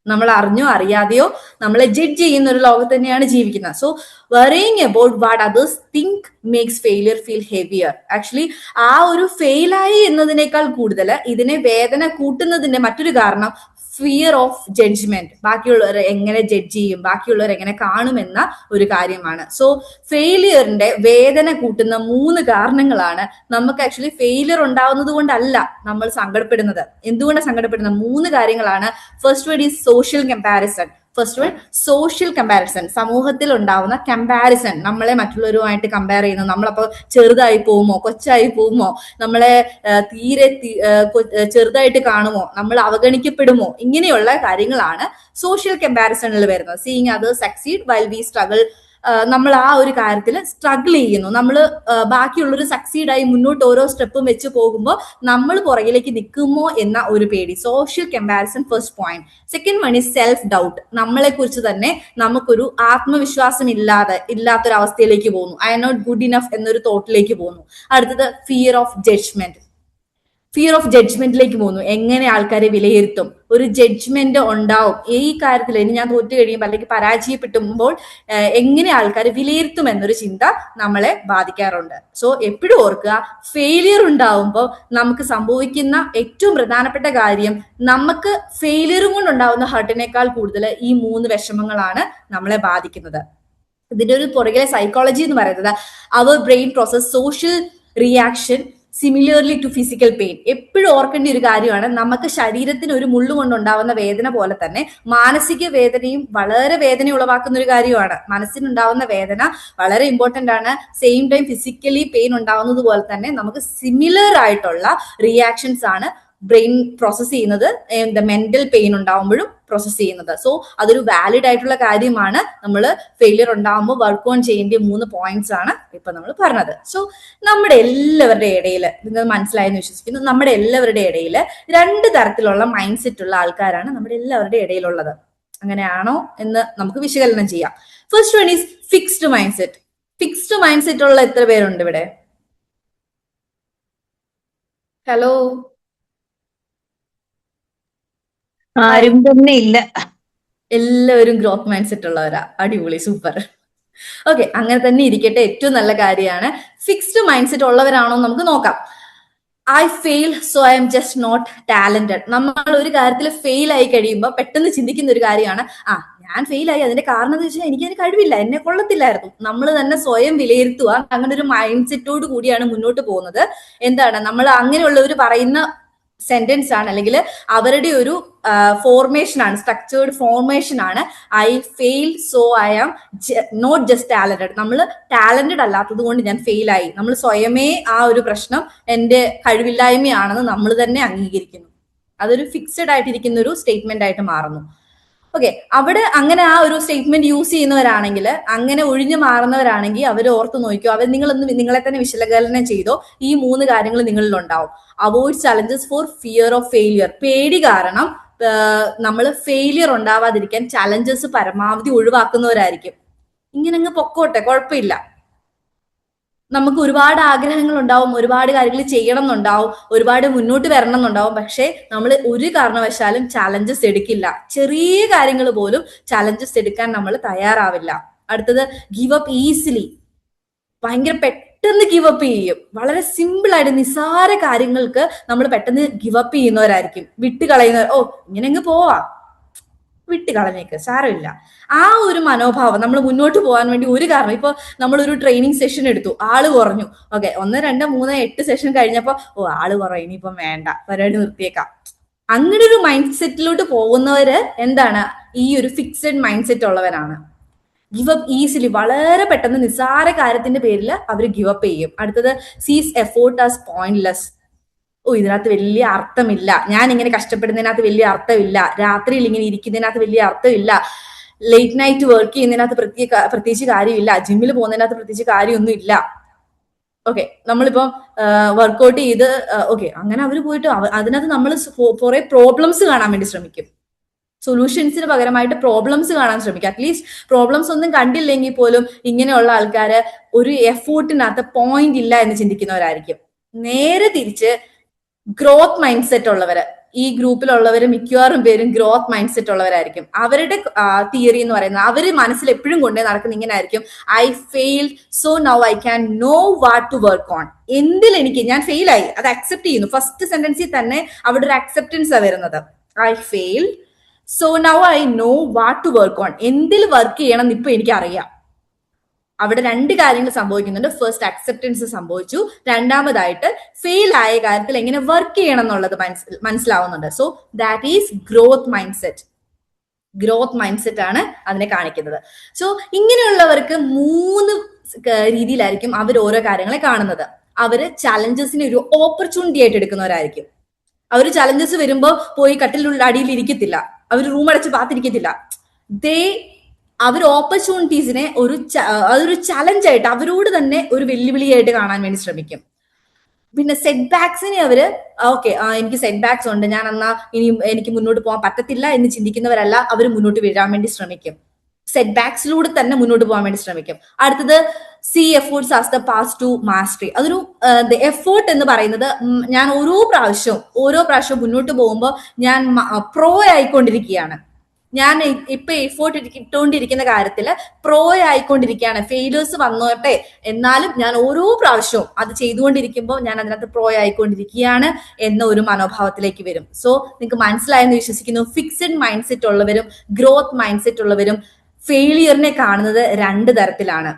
നമ്മൾ അറിഞ്ഞോ അറിയാതെയോ നമ്മളെ ജഡ്ജ് ചെയ്യുന്ന ഒരു ലോകത്ത് തന്നെയാണ് ജീവിക്കുന്നത്. So worrying about what others think makes failure feel heavier. Actually ആ ഒരു ഫെയിലായി എന്നതിനേക്കാൾ കൂടുതൽ ഇതിനെ വേദന കൂട്ടുന്നതിന്റെ മറ്റൊരു കാരണം ഫിയർ ഓഫ് ജഡ്ജ്മെന്റ്. ബാക്കിയുള്ളവർ എങ്ങനെ ജഡ്ജ് ചെയ്യും, ബാക്കിയുള്ളവർ എങ്ങനെ കാണുമെന്ന ഒരു കാര്യമാണ്. സോ ഫെയിലിയറിന്റെ വേദന കൂട്ടുന്ന 3 കാരണങ്ങളാണ്. നമുക്ക് ആക്ച്വലി ഫെയിലിയർ ഉണ്ടാവുന്നത് കൊണ്ടല്ല നമ്മൾ സങ്കടപ്പെടുന്നത്. എന്തുകൊണ്ടാണ് സങ്കടപ്പെടുന്നത്? 3 കാര്യങ്ങളാണ്. First one is social comparison. സമൂഹത്തിൽ ഉണ്ടാവുന്ന കമ്പാരിസൺ, നമ്മളെ മറ്റുള്ളവരുമായിട്ട് കമ്പയർ ചെയ്യുന്നു. നമ്മളപ്പോ ചെറുതായി പോകുമോ, കൊച്ചായി പോകുമോ, നമ്മളെ തീരെ ചെറുതായിട്ട് കാണുമോ, നമ്മൾ അവഗണിക്കപ്പെടുമോ, ഇങ്ങനെയുള്ള കാര്യങ്ങളാണ് സോഷ്യൽ കമ്പാരിസണിൽ വരുന്നത്. Seeing others succeed while we struggle. നമ്മൾ ആ ഒരു കാര്യത്തിൽ സ്ട്രഗിൾ ചെയ്യുന്നു. നമ്മൾ ബാക്കിയുള്ളൊരു സക്സീഡായി മുന്നോട്ട് ഓരോ സ്റ്റെപ്പും വെച്ച് പോകുമ്പോൾ നമ്മൾ പുറകിലേക്ക് നിൽക്കുമോ എന്ന ഒരു പേടി. Social comparison first point. Second one is self doubt. നമ്മളെ കുറിച്ച് തന്നെ നമുക്കൊരു ആത്മവിശ്വാസം ഇല്ലാത്തൊരവസ്ഥയിലേക്ക് പോകുന്നു. I'm not good enough എന്നൊരു തോട്ടിലേക്ക് പോകുന്നു. അടുത്തത് ഫിയർ ഓഫ് ജഡ്ജ്മെന്റിലേക്ക് പോകുന്നു. എങ്ങനെ ആൾക്കാരെ വിലയിരുത്തും, ഒരു ജഡ്ജ്മെന്റ് ഉണ്ടാവും ഈ കാര്യത്തിൽ. ഇനി ഞാൻ തോറ്റു കഴിയുമ്പോൾ അല്ലെങ്കിൽ പരാജയപ്പെട്ടുമ്പോൾ എങ്ങനെ ആൾക്കാർ വിലയിരുത്തും എന്നൊരു ചിന്ത നമ്മളെ ബാധിക്കാറുണ്ട്. സോ എപ്പോഴും ഓർക്കുക, ഫെയിലിയർ ഉണ്ടാവുമ്പോൾ നമുക്ക് സംഭവിക്കുന്ന ഏറ്റവും പ്രധാനപ്പെട്ട കാര്യം, നമുക്ക് ഫെയിലിയറും കൊണ്ടുണ്ടാവുന്ന ഹർട്ടിനേക്കാൾ കൂടുതൽ ഈ 3 വിഷമങ്ങളാണ് നമ്മളെ ബാധിക്കുന്നത്. ഇതിന്റെ ഒരു പുറകിലെ സൈക്കോളജി എന്ന് പറയുന്നത് അവർ brain process social reaction similarly to physical pain. എപ്പോഴും ഓർക്കേണ്ട ഒരു കാര്യമാണ്, നമുക്ക് ശരീരത്തിന് ഒരു മുള്ളു കൊണ്ടുണ്ടാവുന്ന വേദന പോലെ തന്നെ മാനസിക വേദനയും വളരെ വേദന ഉളവാക്കുന്ന ഒരു കാര്യമാണ്. മനസ്സിനുണ്ടാവുന്ന വേദന വളരെ ഇമ്പോർട്ടന്റ് ആണ്. സെയിം ടൈം ഫിസിക്കലി പെയിൻ ഉണ്ടാവുന്നത് പോലെ തന്നെ നമുക്ക് സിമിലർ ആയിട്ടുള്ള റിയാക്ഷൻസ് ആണ് ബ്രെയിൻ പ്രോസസ് ചെയ്യുന്നത്, മെന്റൽ പെയിൻ ഉണ്ടാവുമ്പോഴും പ്രോസസ് ചെയ്യുന്നത്. സോ അതൊരു വാലിഡ് ആയിട്ടുള്ള കാര്യമാണ്. നമ്മൾ ഫെയിലിയർ ഉണ്ടാകുമ്പോൾ വർക്ക് ഓൺ ചെയ്യേണ്ട 3 പോയിന്റ്സ് ആണ് ഇപ്പൊ നമ്മൾ പറഞ്ഞത്. സോ നമ്മുടെ എല്ലാവരുടെ ഇടയിൽ, നിങ്ങൾ മനസ്സിലായെന്ന് വിശ്വസിക്കുന്നു, നമ്മുടെ എല്ലാവരുടെ ഇടയിൽ 2 തരത്തിലുള്ള മൈൻഡ് സെറ്റ് ഉള്ള ആൾക്കാരാണ് നമ്മുടെ എല്ലാവരുടെ ഇടയിലുള്ളത്. അങ്ങനെയാണോ എന്ന് നമുക്ക് വിശകലനം ചെയ്യാം. First one is fixed mind set. Fixed mind set ഉള്ള എത്ര പേരുണ്ട് ഇവിടെ? ഹലോ, ആരും തന്നെ ഇല്ല. എല്ലാവരും ഗ്രോത്ത് മൈൻഡ് സെറ്റ് ഉള്ളവരാ. അടിപൊളി, സൂപ്പർ. ഓക്കെ, അങ്ങനെ തന്നെ ഇരിക്കട്ടെ, ഏറ്റവും നല്ല കാര്യമാണ്. ഫിക്സ്ഡ് മൈൻഡ് സെറ്റ് ഉള്ളവരാണോ നമുക്ക് നോക്കാം. I fail so I'm just not talented. നമ്മൾ ഒരു കാര്യത്തിൽ ഫെയിൽ ആയി കഴിയുമ്പോൾ പെട്ടെന്ന് ചിന്തിക്കുന്ന ഒരു കാര്യമാണ്, ഞാൻ ഫെയിലായി, അതിന്റെ കാരണം എന്ന് വെച്ചാൽ എനിക്കതിന് കഴിവില്ല, എന്നെ കൊള്ളത്തില്ലായിരുന്നു. നമ്മൾ തന്നെ സ്വയം വിലയിരുത്തുക, അങ്ങനെ ഒരു മൈൻഡ് സെറ്റോട് കൂടിയാണ് മുന്നോട്ട് പോകുന്നത്. എന്താണ് നമ്മൾ അങ്ങനെയുള്ളവർ പറയുന്ന സെന്റൻസ് ആണ്, അല്ലെങ്കിൽ അവരുടെ ഒരു ഫോർമേഷൻ ആണ്, സ്ട്രക്ചേർഡ് ഫോർമേഷൻ ആണ്, I fail so I am not just talented. നമ്മൾ ടാലന്റഡ് അല്ലാത്തത് കൊണ്ട് ഞാൻ ഫെയിലായി. നമ്മൾ സ്വയമേ ആ ഒരു പ്രശ്നം എന്റെ കഴിവില്ലായ്മയാണെന്ന് നമ്മൾ തന്നെ അംഗീകരിക്കുന്നു. അതൊരു ഫിക്സഡ് ആയിട്ടിരിക്കുന്ന ഒരു സ്റ്റേറ്റ്മെന്റ് ആയിട്ട് മാറുന്നു. ഓക്കെ, അവിടെ അങ്ങനെ ആ ഒരു സ്റ്റേറ്റ്മെന്റ് യൂസ് ചെയ്യുന്നവരാണെങ്കിൽ, അങ്ങനെ ഒഴിഞ്ഞു മാറുന്നവരാണെങ്കിൽ അവർ ഓർത്ത് നോക്കിയോ, അവർ നിങ്ങളെ തന്നെ വിശകലനം ചെയ്തോ, ഈ 3 കാര്യങ്ങൾ നിങ്ങളിൽ ഉണ്ടാവും. Avoid challenges four fear of failure. പേടി കാരണം നമ്മൾ ഫെയിലിയർ ഉണ്ടാവാതിരിക്കാൻ ചലഞ്ചസ് പരമാവധി ഒഴിവാക്കുന്നവരായിരിക്കും. ഇങ്ങനെ അങ്ങ് പൊക്കോട്ടെ, കുഴപ്പമില്ല. നമുക്ക് ഒരുപാട് ആഗ്രഹങ്ങൾ ഉണ്ടാവും, ഒരുപാട് കാര്യങ്ങൾ ചെയ്യണം എന്നുണ്ടാവും, ഒരുപാട് മുന്നോട്ട് വരണം എന്നുണ്ടാവും. പക്ഷെ നമ്മൾ ഒരു കാരണവശാലും ചലഞ്ചസ് എടുക്കില്ല. ചെറിയ കാര്യങ്ങൾ പോലും ചലഞ്ചസ് എടുക്കാൻ നമ്മൾ തയ്യാറാവില്ല. അടുത്തത് ഗിവ് അപ്പ് ഈസിലി. ഭയങ്കര പെട്ടെന്ന് ഗിവ് അപ്പ് ചെയ്യും. വളരെ സിമ്പിൾ ആയിട്ട് നിസ്സാര കാര്യങ്ങൾക്ക് നമ്മൾ പെട്ടെന്ന് ഗിവ് അപ്പ് ചെയ്യുന്നവരായിരിക്കും. വിട്ടുകളയുന്നവർ, ഓ ഇങ്ങനെ അങ്ങ് പോവാ, വിട്ട് കളഞ്ഞേക്ക്, സാരമില്ല. ആ ഒരു മനോഭാവം നമ്മൾ മുന്നോട്ട് പോകാൻ വേണ്ടി ഒരു കാരണം, ഇപ്പൊ നമ്മളൊരു ട്രെയിനിങ് സെഷൻ എടുത്തു, ആള് കുറഞ്ഞു, ഓക്കെ 1, 2, 3, 8 സെഷൻ കഴിഞ്ഞപ്പോ ഓ ആള് കുറയും, ഇനിയിപ്പം വേണ്ട, പരിപാടി നിർത്തിയേക്കാം. അങ്ങനെ ഒരു മൈൻഡ് സെറ്റിലോട്ട് പോകുന്നവര് എന്താണ്, ഈ ഒരു ഫിക്സഡ് മൈൻഡ് സെറ്റ് ഉള്ളവരാണ്. ഗിവ് അപ്പ് ഈസിലി, വളരെ പെട്ടെന്ന് നിസ്സാര കാര്യത്തിന്റെ പേരിൽ അവർ ഗിവ് അപ്പ് ചെയ്യും. അടുത്തത് സീസ് എഫോർട്ട് ആസ് പോയിന്റ്ലെസ്. ഓ ഇതിനകത്ത് വലിയ അർത്ഥമില്ല, ഞാൻ ഇങ്ങനെ കഷ്ടപ്പെടുന്നതിനകത്ത് വലിയ അർത്ഥമില്ല, രാത്രിയിൽ ഇങ്ങനെ ഇരിക്കുന്നതിനകത്ത് വലിയ അർത്ഥമില്ല, ലേറ്റ് നൈറ്റ് വർക്ക് ചെയ്യുന്നതിനകത്ത് പ്രത്യേകിച്ച് കാര്യമില്ല, ജിമ്മിൽ പോകുന്നതിനകത്ത് പ്രത്യേകിച്ച് കാര്യമൊന്നും ഇല്ല. ഓക്കെ, നമ്മളിപ്പോ വർക്ക്ഔട്ട് ചെയ്ത് ഓക്കെ അങ്ങനെ അവർ പോയിട്ട് അതിനകത്ത് നമ്മൾ കുറെ പ്രോബ്ലംസ് കാണാൻ വേണ്ടി ശ്രമിക്കും. സൊല്യൂഷൻസിന് പകരമായിട്ട് പ്രോബ്ലംസ് കാണാൻ ശ്രമിക്കുക. അറ്റ്ലീസ്റ്റ് പ്രോബ്ലംസ് ഒന്നും കണ്ടില്ലെങ്കിൽ പോലും ഇങ്ങനെയുള്ള ആൾക്കാര് ഒരു എഫോർട്ടിനകത്ത് പോയിന്റ് ഇല്ല എന്ന് ചിന്തിക്കുന്നവരായിരിക്കും. നേരെ തിരിച്ച് ഗ്രോത്ത് മൈൻഡ് സെറ്റ് ഉള്ളവര്, ഈ ഗ്രൂപ്പിലുള്ളവര് മിക്കവാറും പേരും ഗ്രോത്ത് മൈൻഡ് സെറ്റ് ഉള്ളവരായിരിക്കും. അവരുടെ തിയറി എന്ന് പറയുന്നത്, അവര് മനസ്സിൽ എപ്പോഴും കൊണ്ടേ നടക്കുന്ന ഇങ്ങനെ ആയിരിക്കും, I failed so now I can know what to work on. എന്തിൽ ഞാൻ ഫെയിലായി അത് അക്സെപ്റ്റ് ചെയ്യുന്നു. ഫസ്റ്റ് സെന്റൻസിൽ തന്നെ അവിടെ ഒരു അക്സെപ്റ്റൻസ് വരുന്നത്. I failed so now I know what to work on. എന്തിൽ വർക്ക് ചെയ്യണം എന്ന് ഇപ്പൊ എനിക്ക് അറിയാം. അവിടെ 2 കാര്യങ്ങൾ സംഭവിക്കുന്നുണ്ട്. ഫസ്റ്റ് അക്സെപ്റ്റൻസ് സംഭവിച്ചു, രണ്ടാമതായിട്ട് ഫെയിൽ ആയ കാര്യത്തിൽ എങ്ങനെ വർക്ക് ചെയ്യണം എന്നുള്ളത് മനസ്സിലാവുന്നുണ്ട്. So that is growth mind set. Growth mind set ആണ് അതിനെ കാണിക്കുന്നത്. സോ ഇങ്ങനെയുള്ളവർക്ക് 3 രീതിയിലായിരിക്കും അവർ ഓരോ കാര്യങ്ങളെ കാണുന്നത്. അവര് ചലഞ്ചസിനെ ഒരു ഓപ്പർച്യൂണിറ്റി ആയിട്ട് എടുക്കുന്നവരായിരിക്കും. അവർ ചലഞ്ചസ് വരുമ്പോൾ പോയി കട്ടിലുള്ള അടിയിൽ ഇരിക്കത്തില്ല, അവർ റൂം അടച്ച് പാത്തിരിക്കത്തില്ല. അവർ ഓപ്പർച്യൂണിറ്റീസിനെ അതൊരു ചലഞ്ചായിട്ട് അവരോട് തന്നെ ഒരു വെല്ലുവിളിയായിട്ട് കാണാൻ വേണ്ടി ശ്രമിക്കും. പിന്നെ സെറ്റ് ബാക്സിനെ അവര് ഓക്കെ എനിക്ക് സെറ്റ് ബാക്സ് ഉണ്ട്, ഞാൻ എന്നാ ഇനി എനിക്ക് മുന്നോട്ട് പോകാൻ പറ്റത്തില്ല എന്ന് ചിന്തിക്കുന്നവരല്ല, അവർ മുന്നോട്ട് വരാൻ വേണ്ടി ശ്രമിക്കും. സെറ്റ് ബാക്സിലൂടെ തന്നെ മുന്നോട്ട് പോകാൻ വേണ്ടി ശ്രമിക്കും. അടുത്തത് see efforts as the path to mastery. അതൊരു എഫോർട്ട് എന്ന് പറയുന്നത്, ഞാൻ ഓരോ പ്രാവശ്യവും മുന്നോട്ട് പോകുമ്പോൾ ഞാൻ പ്രോ ആയിക്കൊണ്ടിരിക്കുകയാണ്. ഞാൻ ഇപ്പൊ എഫോർട്ട് ഇട്ടുകൊണ്ടിരിക്കുന്ന കാര്യത്തില് പ്രോ ആയിക്കൊണ്ടിരിക്കുകയാണ്. ഫെയിലേഴ്സ് വന്നോട്ടെ, എന്നാലും ഞാൻ ഓരോ പ്രാവശ്യവും അത് ചെയ്തുകൊണ്ടിരിക്കുമ്പോൾ ഞാൻ അതിനകത്ത് പ്രോ ആയിക്കൊണ്ടിരിക്കുകയാണ് എന്ന ഒരു മനോഭാവത്തിലേക്ക് വരും. സോ നിങ്ങൾക്ക് മനസ്സിലായെന്ന് വിശ്വസിക്കുന്നു. ഫിക്സഡ് മൈൻഡ് സെറ്റ് ഉള്ളവരും ഗ്രോത്ത് മൈൻഡ് സെറ്റ് ഉള്ളവരും ഫെയിലിയറിനെ കാണുന്നത് 2 തരത്തിലാണ്.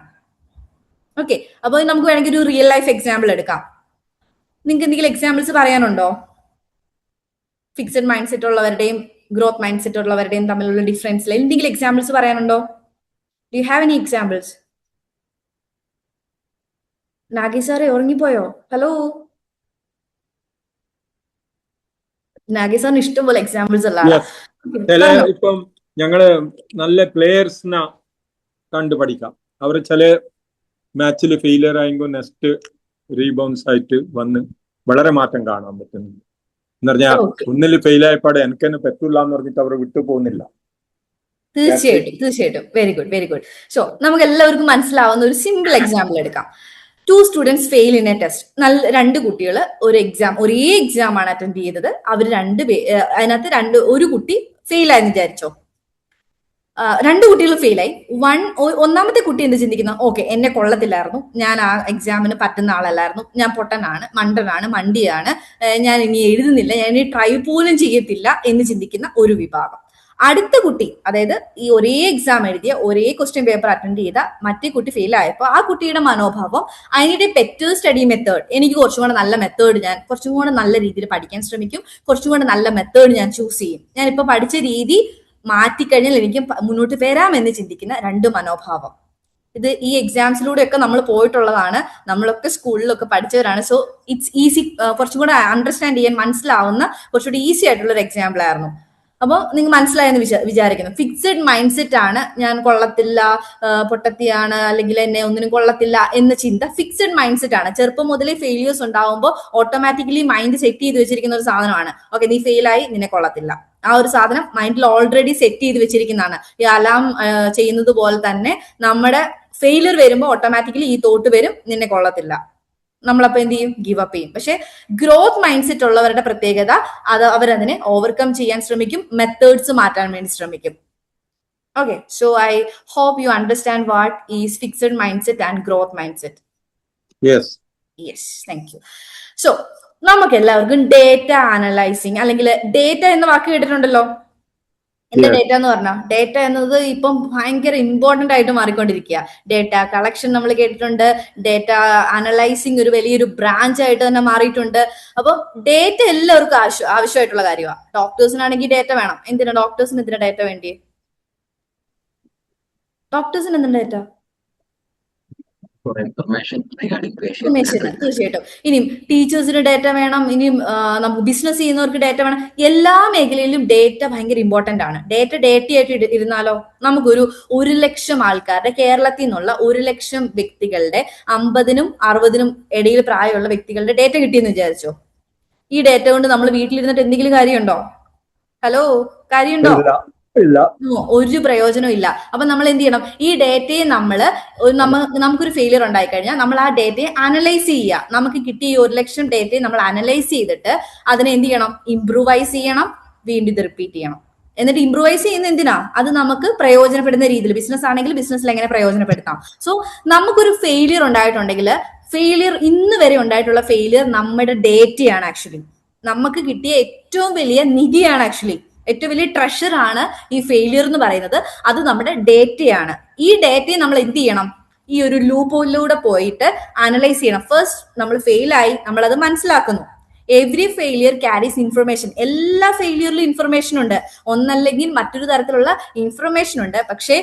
ഓക്കെ, അപ്പൊ നമുക്ക് വേണമെങ്കിൽ ഒരു റിയൽ ലൈഫ് എക്സാമ്പിൾ എടുക്കാം. നിങ്ങൾക്ക് എന്തെങ്കിലും എക്സാമ്പിൾസ് പറയാനുണ്ടോ? ഫിക്സഡ് മൈൻഡ് സെറ്റ് ഉള്ളവരുടെയും ഗ്രോത്ത് മൈൻഡ് സെറ്റ് ഉള്ളവരുടെയും തമ്മിലുള്ള ഡിഫറൻസിൽ എന്തെങ്കിലും എക്സാമ്പിൾസ് പറയാനുണ്ടോ? Do you have any examples? Nagi സാറെ ഉറങ്ങിപ്പോയോ? ഹലോ, നാഗി സാറിന് ഇഷ്ടംപോലെ എക്സാമ്പിൾസ് അല്ല. ഇപ്പം ഞങ്ങള് നല്ല പ്ലേയേഴ്സിനെ കണ്ടു പഠിക്കാം. അവർ ചില മാച്ചിൽ ഫെയിലിയർ ആയെങ്കിൽ നെക്സ്റ്റ് റീബൗൺസ് ആയിട്ട് വന്ന് വളരെ മാറ്റം കാണാൻ പറ്റുന്നുണ്ട്. എന്ന് പറഞ്ഞാൽ ഒന്നിൽ ഫെയിൽ ആയപ്പാടെ എനിക്ക് തന്നെ പറ്റൂല എന്ന് പറഞ്ഞിട്ട് അവർ വിട്ടു പോകുന്നില്ല. തീർച്ചയായിട്ടും വെരി ഗുഡ്. സോ നമുക്ക് എല്ലാവർക്കും മനസ്സിലാവുന്ന ഒരു സിമ്പിൾ എക്സാമ്പിൾ എടുക്കാം. 2 students fail in a test. 2 കുട്ടികൾ ഒരേ എക്സാം ആണ് അറ്റൻഡ് ചെയ്തത്. അവർ അതിനകത്ത് ഒരു കുട്ടി ഫെയിൽ ആയെന്ന് വിചാരിച്ചോ. 2 കുട്ടികൾ ഫെയിലായി. ഒന്നാമത്തെ കുട്ടി എന്ത് ചിന്തിക്കുന്ന, ഓക്കെ എന്നെ കൊള്ളത്തില്ലായിരുന്നു, ഞാൻ ആ എക്സാമിന് പറ്റുന്ന ആളല്ലായിരുന്നു, ഞാൻ പൊട്ടനാണ്, മണ്ടനാണ്, മണ്ടിയാണ്, ഞാൻ ഇനി എഴുതുന്നില്ല, ഞാൻ ഇനി ട്രൈ പോലും ചെയ്യത്തില്ല എന്ന് ചിന്തിക്കുന്ന ഒരു വിഭാഗം. അടുത്ത കുട്ടി, അതായത് ഈ ഒരേ എക്സാം എഴുതിയ ഒരേ ക്വസ്റ്റ്യൻ പേപ്പർ അറ്റൻഡ് ചെയ്ത മറ്റേ കുട്ടി ഫെയിൽ ആയപ്പോൾ ആ കുട്ടിയുടെ മനോഭാവം I need A better study method, എനിക്ക് കുറച്ചും കൂടെ നല്ല മെത്തേഡ്, ഞാൻ കുറച്ചും കൂടെ നല്ല രീതിയിൽ പഠിക്കാൻ ശ്രമിക്കും, കുറച്ചും കൂടെ നല്ല മെത്തേഡ് ഞാൻ ചൂസ് ചെയ്യും, ഞാൻ ഇപ്പൊ പഠിച്ച രീതി മാറ്റിക്കഴിഞ്ഞാൽ എനിക്ക് മുന്നോട്ട് വരാമെന്ന് ചിന്തിക്കുന്ന രണ്ട് മനോഭാവം. ഇത് ഈ എക്സാംസിലൂടെ ഒക്കെ നമ്മൾ പോയിട്ടുള്ളതാണ്, നമ്മളൊക്കെ സ്കൂളിലൊക്കെ പഠിച്ചവരാണ്. സോ ഇറ്റ്സ് ഈസി, കുറച്ചും കൂടെ അണ്ടർസ്റ്റാൻഡ് ചെയ്യാൻ മനസ്സിലാവുന്ന കുറച്ചുകൂടി ഈസി ആയിട്ടുള്ള ഒരു എക്സാമ്പിൾ ആയിരുന്നു. അപ്പൊ നിങ്ങൾ മനസ്സിലായെന്ന് വിചാരിക്കുന്നു. ഫിക്സഡ് മൈൻഡ് സെറ്റ് ആണ്, ഞാൻ കൊള്ളത്തില്ല, പൊട്ടത്തിയാണ്, അല്ലെങ്കിൽ എന്നെ ഒന്നിനും കൊള്ളത്തില്ല എന്ന ചിന്ത ഫിക്സഡ് മൈൻഡ് സെറ്റ് ആണ്. ചെറുപ്പം മുതലേ ഫെയിലിയേഴ്സ് ഉണ്ടാവുമ്പോൾ ഓട്ടോമാറ്റിക്കലി മൈൻഡ് സെറ്റ് ചെയ്ത് വെച്ചിരിക്കുന്ന ഒരു സാധനമാണ്. ഓക്കെ, നീ ഫെയിലായി, നിന്നെ കൊള്ളത്തില്ല. ആ ഒരു സാധനം മൈൻഡിൽ ഓൾറെഡി സെറ്റ് ചെയ്ത് വെച്ചിരിക്കുന്നതാണ്. ഈ അലാം ചെയ്യുന്നത് പോലെ തന്നെ നമ്മുടെ ഫെയിലിയർ വരുമ്പോൾ ഓട്ടോമാറ്റിക്കലി ഈ തോട്ട് വരും, നിന്നെ കൊള്ളത്തില്ല. നമ്മളപ്പോ എന്ത് ചെയ്യും? ഗിവ് അപ്പ് ചെയ്യും. പക്ഷെ ഗ്രോത്ത് മൈൻഡ് സെറ്റ് ഉള്ളവരുടെ പ്രത്യേകത അത് അവരതിനെ ഓവർകം ചെയ്യാൻ ശ്രമിക്കും, മെത്തേഡ്സ് മാറ്റാൻ വേണ്ടി ശ്രമിക്കും. Okay, so I hope you understand what is fixed mind set and growth mind set. Yes, thank you. So നമുക്ക് എല്ലാവർക്കും ഡേറ്റ അനലൈസിങ് അല്ലെങ്കിൽ ഡേറ്റ എന്ന വാക്ക് കേട്ടിട്ടുണ്ടല്ലോ. എന്താ ഡേറ്റ എന്ന് പറഞ്ഞാൽ? ഡേറ്റ എന്നത് ഇപ്പം ഭയങ്കര ഇമ്പോർട്ടന്റ് ആയിട്ട് മാറിക്കൊണ്ടിരിക്കുക. ഡേറ്റ കളക്ഷൻ നമ്മൾ കേട്ടിട്ടുണ്ട്, ഡേറ്റ അനലൈസിങ് ഒരു വലിയൊരു ബ്രാഞ്ച് ആയിട്ട് തന്നെ മാറിയിട്ടുണ്ട്. അപ്പൊ ഡേറ്റ എല്ലാവർക്കും ആവശ്യമായിട്ടുള്ള കാര്യമാണ്. ഡോക്ടേഴ്സിനാണെങ്കിൽ ഡേറ്റ വേണം. എന്തിനാ ഡോക്ടേഴ്സിന് എന്തിനാ ഡേറ്റ വേണ്ടി? ഡോക്ടേഴ്സിന് എന്തിനാ ഡേറ്റ? തീർച്ചയായിട്ടും. ഇനിയും ടീച്ചേഴ്സിന് ഡേറ്റ വേണം, ഇനിയും നമുക്ക് ബിസിനസ് ചെയ്യുന്നവർക്ക് ഡേറ്റ വേണം. എല്ലാ മേഖലയിലും ഡേറ്റ ഭയങ്കര ഇമ്പോർട്ടന്റ് ആണ്. ഡേറ്റയായിട്ട് ഇരുന്നാലോ, നമുക്കൊരു 1,00,000 ആൾക്കാരുടെ, കേരളത്തിൽ നിന്നുള്ള 1,00,000 വ്യക്തികളുടെ 50-നും 60-നും ഇടയിൽ പ്രായമുള്ള വ്യക്തികളുടെ ഡേറ്റ കിട്ടിയെന്ന് വിചാരിച്ചോ. ഈ ഡേറ്റ കൊണ്ട് നമ്മൾ വീട്ടിലിരുന്നിട്ട് എന്തെങ്കിലും കാര്യമുണ്ടോ? ഹലോ, കാര്യമുണ്ടോ? ഒരു പ്രയോജനവും ഇല്ല. അപ്പൊ നമ്മൾ എന്ത് ചെയ്യണം? ഈ ഡേറ്റയെ നമുക്കൊരു ഫെയിലിയർ ഉണ്ടായി കഴിഞ്ഞാൽ നമ്മൾ ആ ഡേറ്റയെ അനലൈസ് ചെയ്യുക. നമുക്ക് കിട്ടിയ 1,00,000 ഡേറ്റയെ നമ്മൾ അനലൈസ് ചെയ്തിട്ട് അതിനെ എന്ത് ചെയ്യണം? ഇംപ്രൂവൈസ് ചെയ്യണം, വീണ്ടും ഇത് റിപ്പീറ്റ് ചെയ്യണം. എന്നിട്ട് ഇംപ്രൂവൈസ് ചെയ്യുന്ന എന്തിനാ? അത് നമുക്ക് പ്രയോജനപ്പെടുന്ന രീതിയിൽ, ബിസിനസ് ആണെങ്കിൽ ബിസിനസ്സിൽ എങ്ങനെ പ്രയോജനപ്പെടുത്താം. സോ നമുക്കൊരു ഫെയിലിയർ ഉണ്ടായിട്ടുണ്ടെങ്കിൽ, ഫെയിലിയർ ഇന്ന് വരെ ഉണ്ടായിട്ടുള്ള ഫെയിലിയർ നമ്മുടെ ഡേറ്റയാണ്. ആക്ച്വലി നമുക്ക് കിട്ടിയ ഏറ്റവും വലിയ നിധിയാണ്, ആക്ച്വലി ഏറ്റവും വലിയ ട്രഷർ ആണ് ഈ ഫെയിലിയർ എന്ന് പറയുന്നത്. അത് നമ്മുടെ ഡേറ്റയാണ്. ഈ ഡേറ്റയെ നമ്മൾ എന്ത് ചെയ്യണം? ഈ ഒരു ലൂപ്പിലൂടെ പോയിട്ട് അനലൈസ് ചെയ്യണം. ഫസ്റ്റ് നമ്മൾ ഫെയിലായി, നമ്മൾ അത് മനസ്സിലാക്കുന്നു. Every failure carries information. എല്ലാ ഫെയിലിയറിലും ഇൻഫർമേഷൻ ഉണ്ട്, ഒന്നല്ലെങ്കിൽ മറ്റൊരു തരത്തിലുള്ള ഇൻഫർമേഷൻ ഉണ്ട്. പക്ഷേ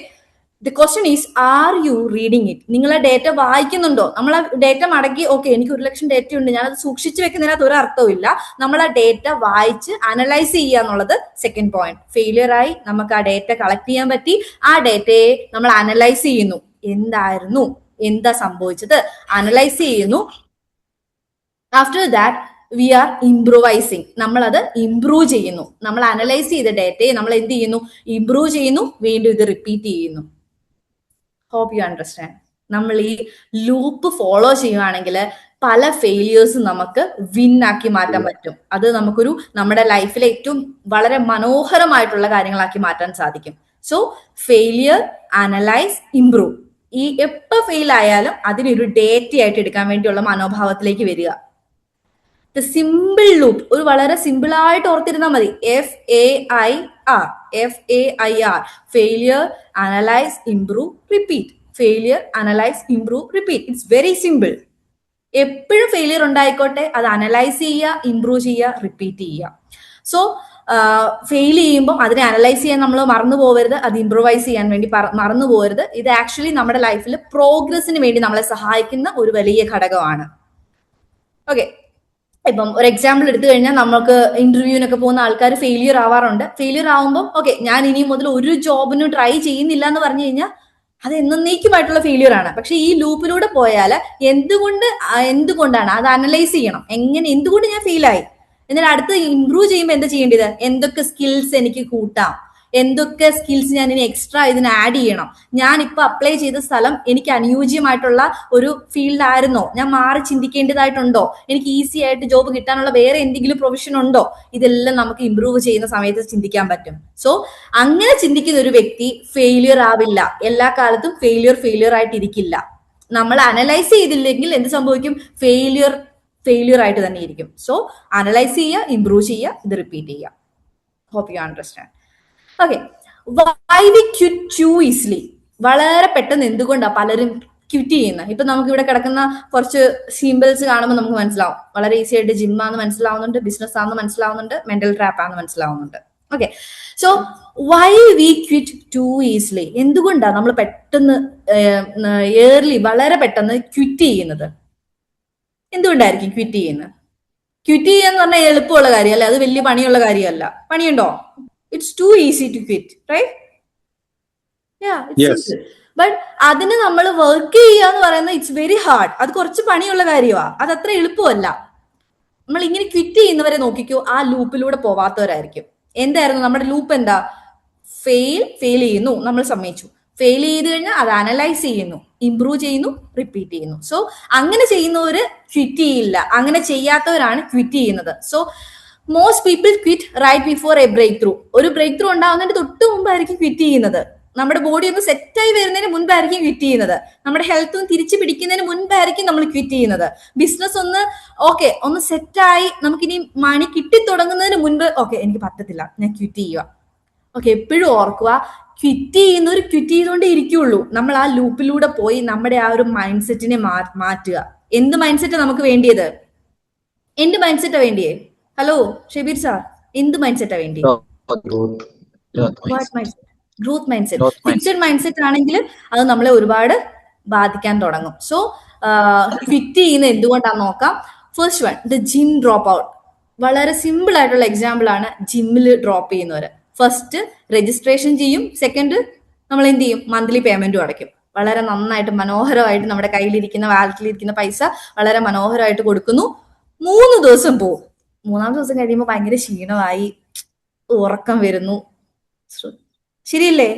the question is, are you reading it? നിങ്ങൾ ആ ഡേറ്റ വായിക്കുന്നുണ്ടോ? നമ്മൾ ആ ഡേറ്റ മടക്കി, ഓക്കെ എനിക്ക് 1,00,000 ഡേറ്റ ഉണ്ട്, ഞാനത് സൂക്ഷിച്ചു വെക്കുന്നതിനകത്ത് ഒരു അർത്ഥവും ഇല്ല. നമ്മൾ ആ ഡേറ്റ വായിച്ച് അനലൈസ് ചെയ്യുക എന്നുള്ളത് സെക്കൻഡ് പോയിന്റ്. ഫെയിലിയർ ആയി, നമുക്ക് ആ ഡേറ്റ കളക്ട് ചെയ്യാൻ പറ്റി, ആ ഡേറ്റയെ നമ്മൾ അനലൈസ് ചെയ്യുന്നു. എന്തായിരുന്നു, എന്താ സംഭവിച്ചത്, അനലൈസ് ചെയ്യുന്നു. After that we are improvising. നമ്മൾ അത് ഇംപ്രൂവ് ചെയ്യുന്നു. നമ്മൾ അനലൈസ് ചെയ്ത ഡേറ്റയെ നമ്മൾ എന്ത് ചെയ്യുന്നു? ഇംപ്രൂവ് ചെയ്യുന്നു, വീണ്ടും ഇത് റിപ്പീറ്റ് ചെയ്യുന്നു. Hope you understand. നമ്മൾ ഈ ലൂപ്പ് ഫോളോ ചെയ്യുവാണെങ്കിൽ പല ഫെയിലിയേഴ്സും നമുക്ക് വിൻ ആക്കി മാറ്റാൻ പറ്റും. അത് നമുക്കൊരു നമ്മുടെ ലൈഫിലെ ഏറ്റവും വളരെ മനോഹരമായിട്ടുള്ള കാര്യങ്ങളാക്കി മാറ്റാൻ സാധിക്കും. So failure, analyse, improve. ഈ എപ്പോൾ ഫെയിൽ ആയാലും അതിനൊരു ഡേറ്റ ആയിട്ട് എടുക്കാൻ വേണ്ടിയുള്ള മനോഭാവത്തിലേക്ക് വരിക. ദ സിമ്പിൾ ലൂപ്പ്, ഒരു വളരെ സിമ്പിൾ ആയിട്ട് ഓർത്തിരുന്നാൽ മതി. FAIR, failure, analyse, improve, repeat. Failure, analyse, improve, repeat. It's very simple. എപ്പോഴും ഫെയിലിയർ ഉണ്ടായിക്കോട്ടെ, അത് അനലൈസ് ചെയ്യുക, ഇംപ്രൂവ് ചെയ്യുക, റിപ്പീറ്റ് ചെയ്യുക. സോ ഫെയിൽ ചെയ്യുമ്പോൾ അതിനെ അനലൈസ് ചെയ്യാൻ നമ്മൾ മറന്നു പോകരുത്, അത് ഇംപ്രൂവൈസ് ചെയ്യാൻ വേണ്ടി മറന്നു പോകരുത്. ഇത് ആക്ച്വലി നമ്മുടെ ലൈഫിൽ പ്രോഗ്രസിന് വേണ്ടി നമ്മളെ സഹായിക്കുന്ന ഒരു വലിയ ഘടകമാണ്. ഓക്കെ, ഇപ്പം ഒരു എക്സാമ്പിൾ എടുത്തു കഴിഞ്ഞാൽ, നമുക്ക് ഇന്റർവ്യൂവിനൊക്കെ പോകുന്ന ആൾക്കാർ ഫെയിലിയർ ആവാറുണ്ട്. ഫെയിലിയർ ആവുമ്പോൾ ഓക്കെ, ഞാൻ ഇനി മുതൽ ഒരു ജോബിനും ട്രൈ ചെയ്യുന്നില്ല എന്ന് പറഞ്ഞു കഴിഞ്ഞാൽ അത് എന്നേക്കുമായിട്ടുള്ള ഫെയിലിയർ ആണ്. പക്ഷെ ഈ ലൂപ്പിലൂടെ പോയാൽ എന്തുകൊണ്ടാണ് അത് അനലൈസ് ചെയ്യണം. എന്തുകൊണ്ട് ഞാൻ ഫെയിലായി, എന്നിട്ട് അടുത്ത് ഇംപ്രൂവ് ചെയ്യുമ്പോൾ എന്താ ചെയ്യേണ്ടത്? എന്തൊക്കെ സ്കിൽസ് എനിക്ക് കൂട്ടാം, എന്തൊക്കെ സ്കിൽസ് ഞാൻ ഇനി എക്സ്ട്രാ ഇതിന് ആഡ് ചെയ്യണം. ഞാൻ ഇപ്പൊ അപ്ലൈ ചെയ്ത സ്ഥലം എനിക്ക് അനുയോജ്യമായിട്ടുള്ള ഒരു ഫീൽഡ് ആയിരുന്നോ? ഞാൻ മാറി ചിന്തിക്കേണ്ടതായിട്ടുണ്ടോ? എനിക്ക് ഈസി ആയിട്ട് ജോബ് കിട്ടാനുള്ള വേറെ എന്തെങ്കിലും പ്രൊഫഷൻ ഉണ്ടോ? ഇതെല്ലാം നമുക്ക് ഇംപ്രൂവ് ചെയ്യുന്ന സമയത്ത് ചിന്തിക്കാൻ പറ്റും. സോ അങ്ങനെ ചിന്തിക്കുന്ന ഒരു വ്യക്തി ഫെയിലിയർ ആവില്ല. എല്ലാ കാലത്തും ഫെയിലിയർ ആയിട്ടിരിക്കില്ല. നമ്മൾ അനലൈസ് ചെയ്തില്ലെങ്കിൽ എന്ത് സംഭവിക്കും? ഫെയിലിയർ ആയിട്ട് തന്നെ ഇരിക്കും. സോ അനലൈസ് ചെയ്യുക, ഇംപ്രൂവ് ചെയ്യുക, ഇത് റിപ്പീറ്റ് ചെയ്യുക. Hope you understand. Okay, why we quit too easily? വളരെ പെട്ടെന്ന് എന്തുകൊണ്ടാണ് പലരും ക്വിറ്റ് ചെയ്യുന്നത്? ഇപ്പൊ നമുക്ക് ഇവിടെ കിടക്കുന്ന കുറച്ച് സിമ്പിൾസ് കാണുമ്പോൾ നമുക്ക് മനസ്സിലാവും. വളരെ ഈസി ആയിട്ട് ജിമ്മാന്ന് മനസ്സിലാവുന്നുണ്ട്, ബിസിനസ് ആണെന്ന് മനസ്സിലാവുന്നുണ്ട്, മെന്റൽ ട്രാപ്പ് ആണെന്ന് മനസ്സിലാവുന്നുണ്ട്. Okay, so why we quit too easily? എന്തുകൊണ്ടാണ് നമ്മൾ പെട്ടെന്ന് വളരെ പെട്ടെന്ന് ക്വിറ്റ് ചെയ്യുന്നത്? എന്തുകൊണ്ടായിരിക്കും ക്വിറ്റ് ചെയ്യുന്നത്? ക്വിറ്റ് ചെയ്യാന്ന് പറഞ്ഞാൽ എളുപ്പമുള്ള കാര്യമല്ല, അത് വലിയ പണിയുള്ള കാര്യമല്ല. പണിയുണ്ടോ? It's too easy to quit, right? But അതിന് നമ്മൾ വർക്ക് ചെയ്യാന്ന് പറയുന്നത് ഇറ്റ്സ് വെരി ഹാർഡ്. അത് കുറച്ച് പണിയുള്ള കാര്യമാണ്, അത് അത്ര എളുപ്പമല്ല. നമ്മൾ ഇങ്ങനെ ക്വിറ്റ് ചെയ്യുന്നവരെ നോക്കിക്കോ, ആ ലൂപ്പിലൂടെ പോവാത്തവരായിരിക്കും. എന്തായിരുന്നു നമ്മുടെ ലൂപ്പ്? എന്താ? ഫെയിൽ ചെയ്യുന്നു, നമ്മൾ സമ്മതിച്ചു. ഫെയിൽ ചെയ്ത് കഴിഞ്ഞാൽ അത് അനലൈസ് ചെയ്യുന്നു, ഇംപ്രൂവ് ചെയ്യുന്നു, റിപ്പീറ്റ് ചെയ്യുന്നു. സോ അങ്ങനെ ചെയ്യുന്നവര് ക്വിറ്റ് ചെയ്യില്ല, അങ്ങനെ ചെയ്യാത്തവരാണ് ക്വിറ്റ് ചെയ്യുന്നത്. So most people quit right before a breakthrough. ഒരു ബ്രേക്ക് ത്രൂ ഉണ്ടാവുന്നതിന് തൊട്ട് മുമ്പായിരിക്കും ക്വിറ്റ് ചെയ്യുന്നത്. നമ്മുടെ ബോഡി ഒന്ന് സെറ്റായി വരുന്നതിന് മുൻപായിരിക്കും ക്വിറ്റ് ചെയ്യുന്നത്. നമ്മുടെ ഹെൽത്ത് ഒന്ന് തിരിച്ചു പിടിക്കുന്നതിന് മുൻപായിരിക്കും നമ്മൾ ക്വിറ്റ് ചെയ്യുന്നത്. ബിസിനസ് ഒന്ന് സെറ്റായി നമുക്കിനി മണി കിട്ടി തുടങ്ങുന്നതിന് മുൻപ് എനിക്ക് പറ്റത്തില്ല, ഞാൻ ക്വിറ്റ് ചെയ്യുക. ഓക്കെ, എപ്പോഴും ഓർക്കുക, ക്വിറ്റ് ചെയ്യുന്നവർ ക്വിറ്റ് ചെയ്തുകൊണ്ടേ ഇരിക്കുള്ളൂ. നമ്മൾ ആ ലൂപ്പിലൂടെ പോയി നമ്മുടെ ആ ഒരു മൈൻഡ് സെറ്റിനെ മാറ്റുക. എന്ത് മൈൻഡ് സെറ്റ് നമുക്ക് വേണ്ടിയത്? എന്ത് മൈൻഡ് സെറ്റാ വേണ്ടിയേ? ഹലോ ഷബീർ സാർ, എന്ത് മൈൻഡ് സെറ്റാ വേണ്ടി? Growth mind set. Fixed mind set ആണെങ്കിൽ അത് നമ്മളെ ഒരുപാട് ബാധിക്കാൻ തുടങ്ങും. സോ ക്വിറ്റ് ചെയ്യുന്ന എന്തുകൊണ്ടാന്ന് നോക്കാം. First one, the gym dropout. വളരെ സിമ്പിൾ ആയിട്ടുള്ള എക്സാമ്പിൾ ആണ് ജിമ്മിൽ ഡ്രോപ്പ് ചെയ്യുന്നവര്. ഫസ്റ്റ് രജിസ്ട്രേഷൻ ചെയ്യും, സെക്കൻഡ് നമ്മൾ എന്ത് ചെയ്യും? മന്ത്ലി പേയ്മെന്റും അടയ്ക്കും. വളരെ നന്നായിട്ട് മനോഹരമായിട്ട് നമ്മുടെ കയ്യിലിരിക്കുന്ന വാലറ്റിലിരിക്കുന്ന പൈസ വളരെ മനോഹരമായിട്ട് കൊടുക്കുന്നു. 3 ദിവസം പോവും. 3-ാമത്തെ ദിവസം കഴിയുമ്പോൾ ഭയങ്കര ക്ഷീണമായി, ഉറക്കം വരുന്നു. ശരിയല്ലേ?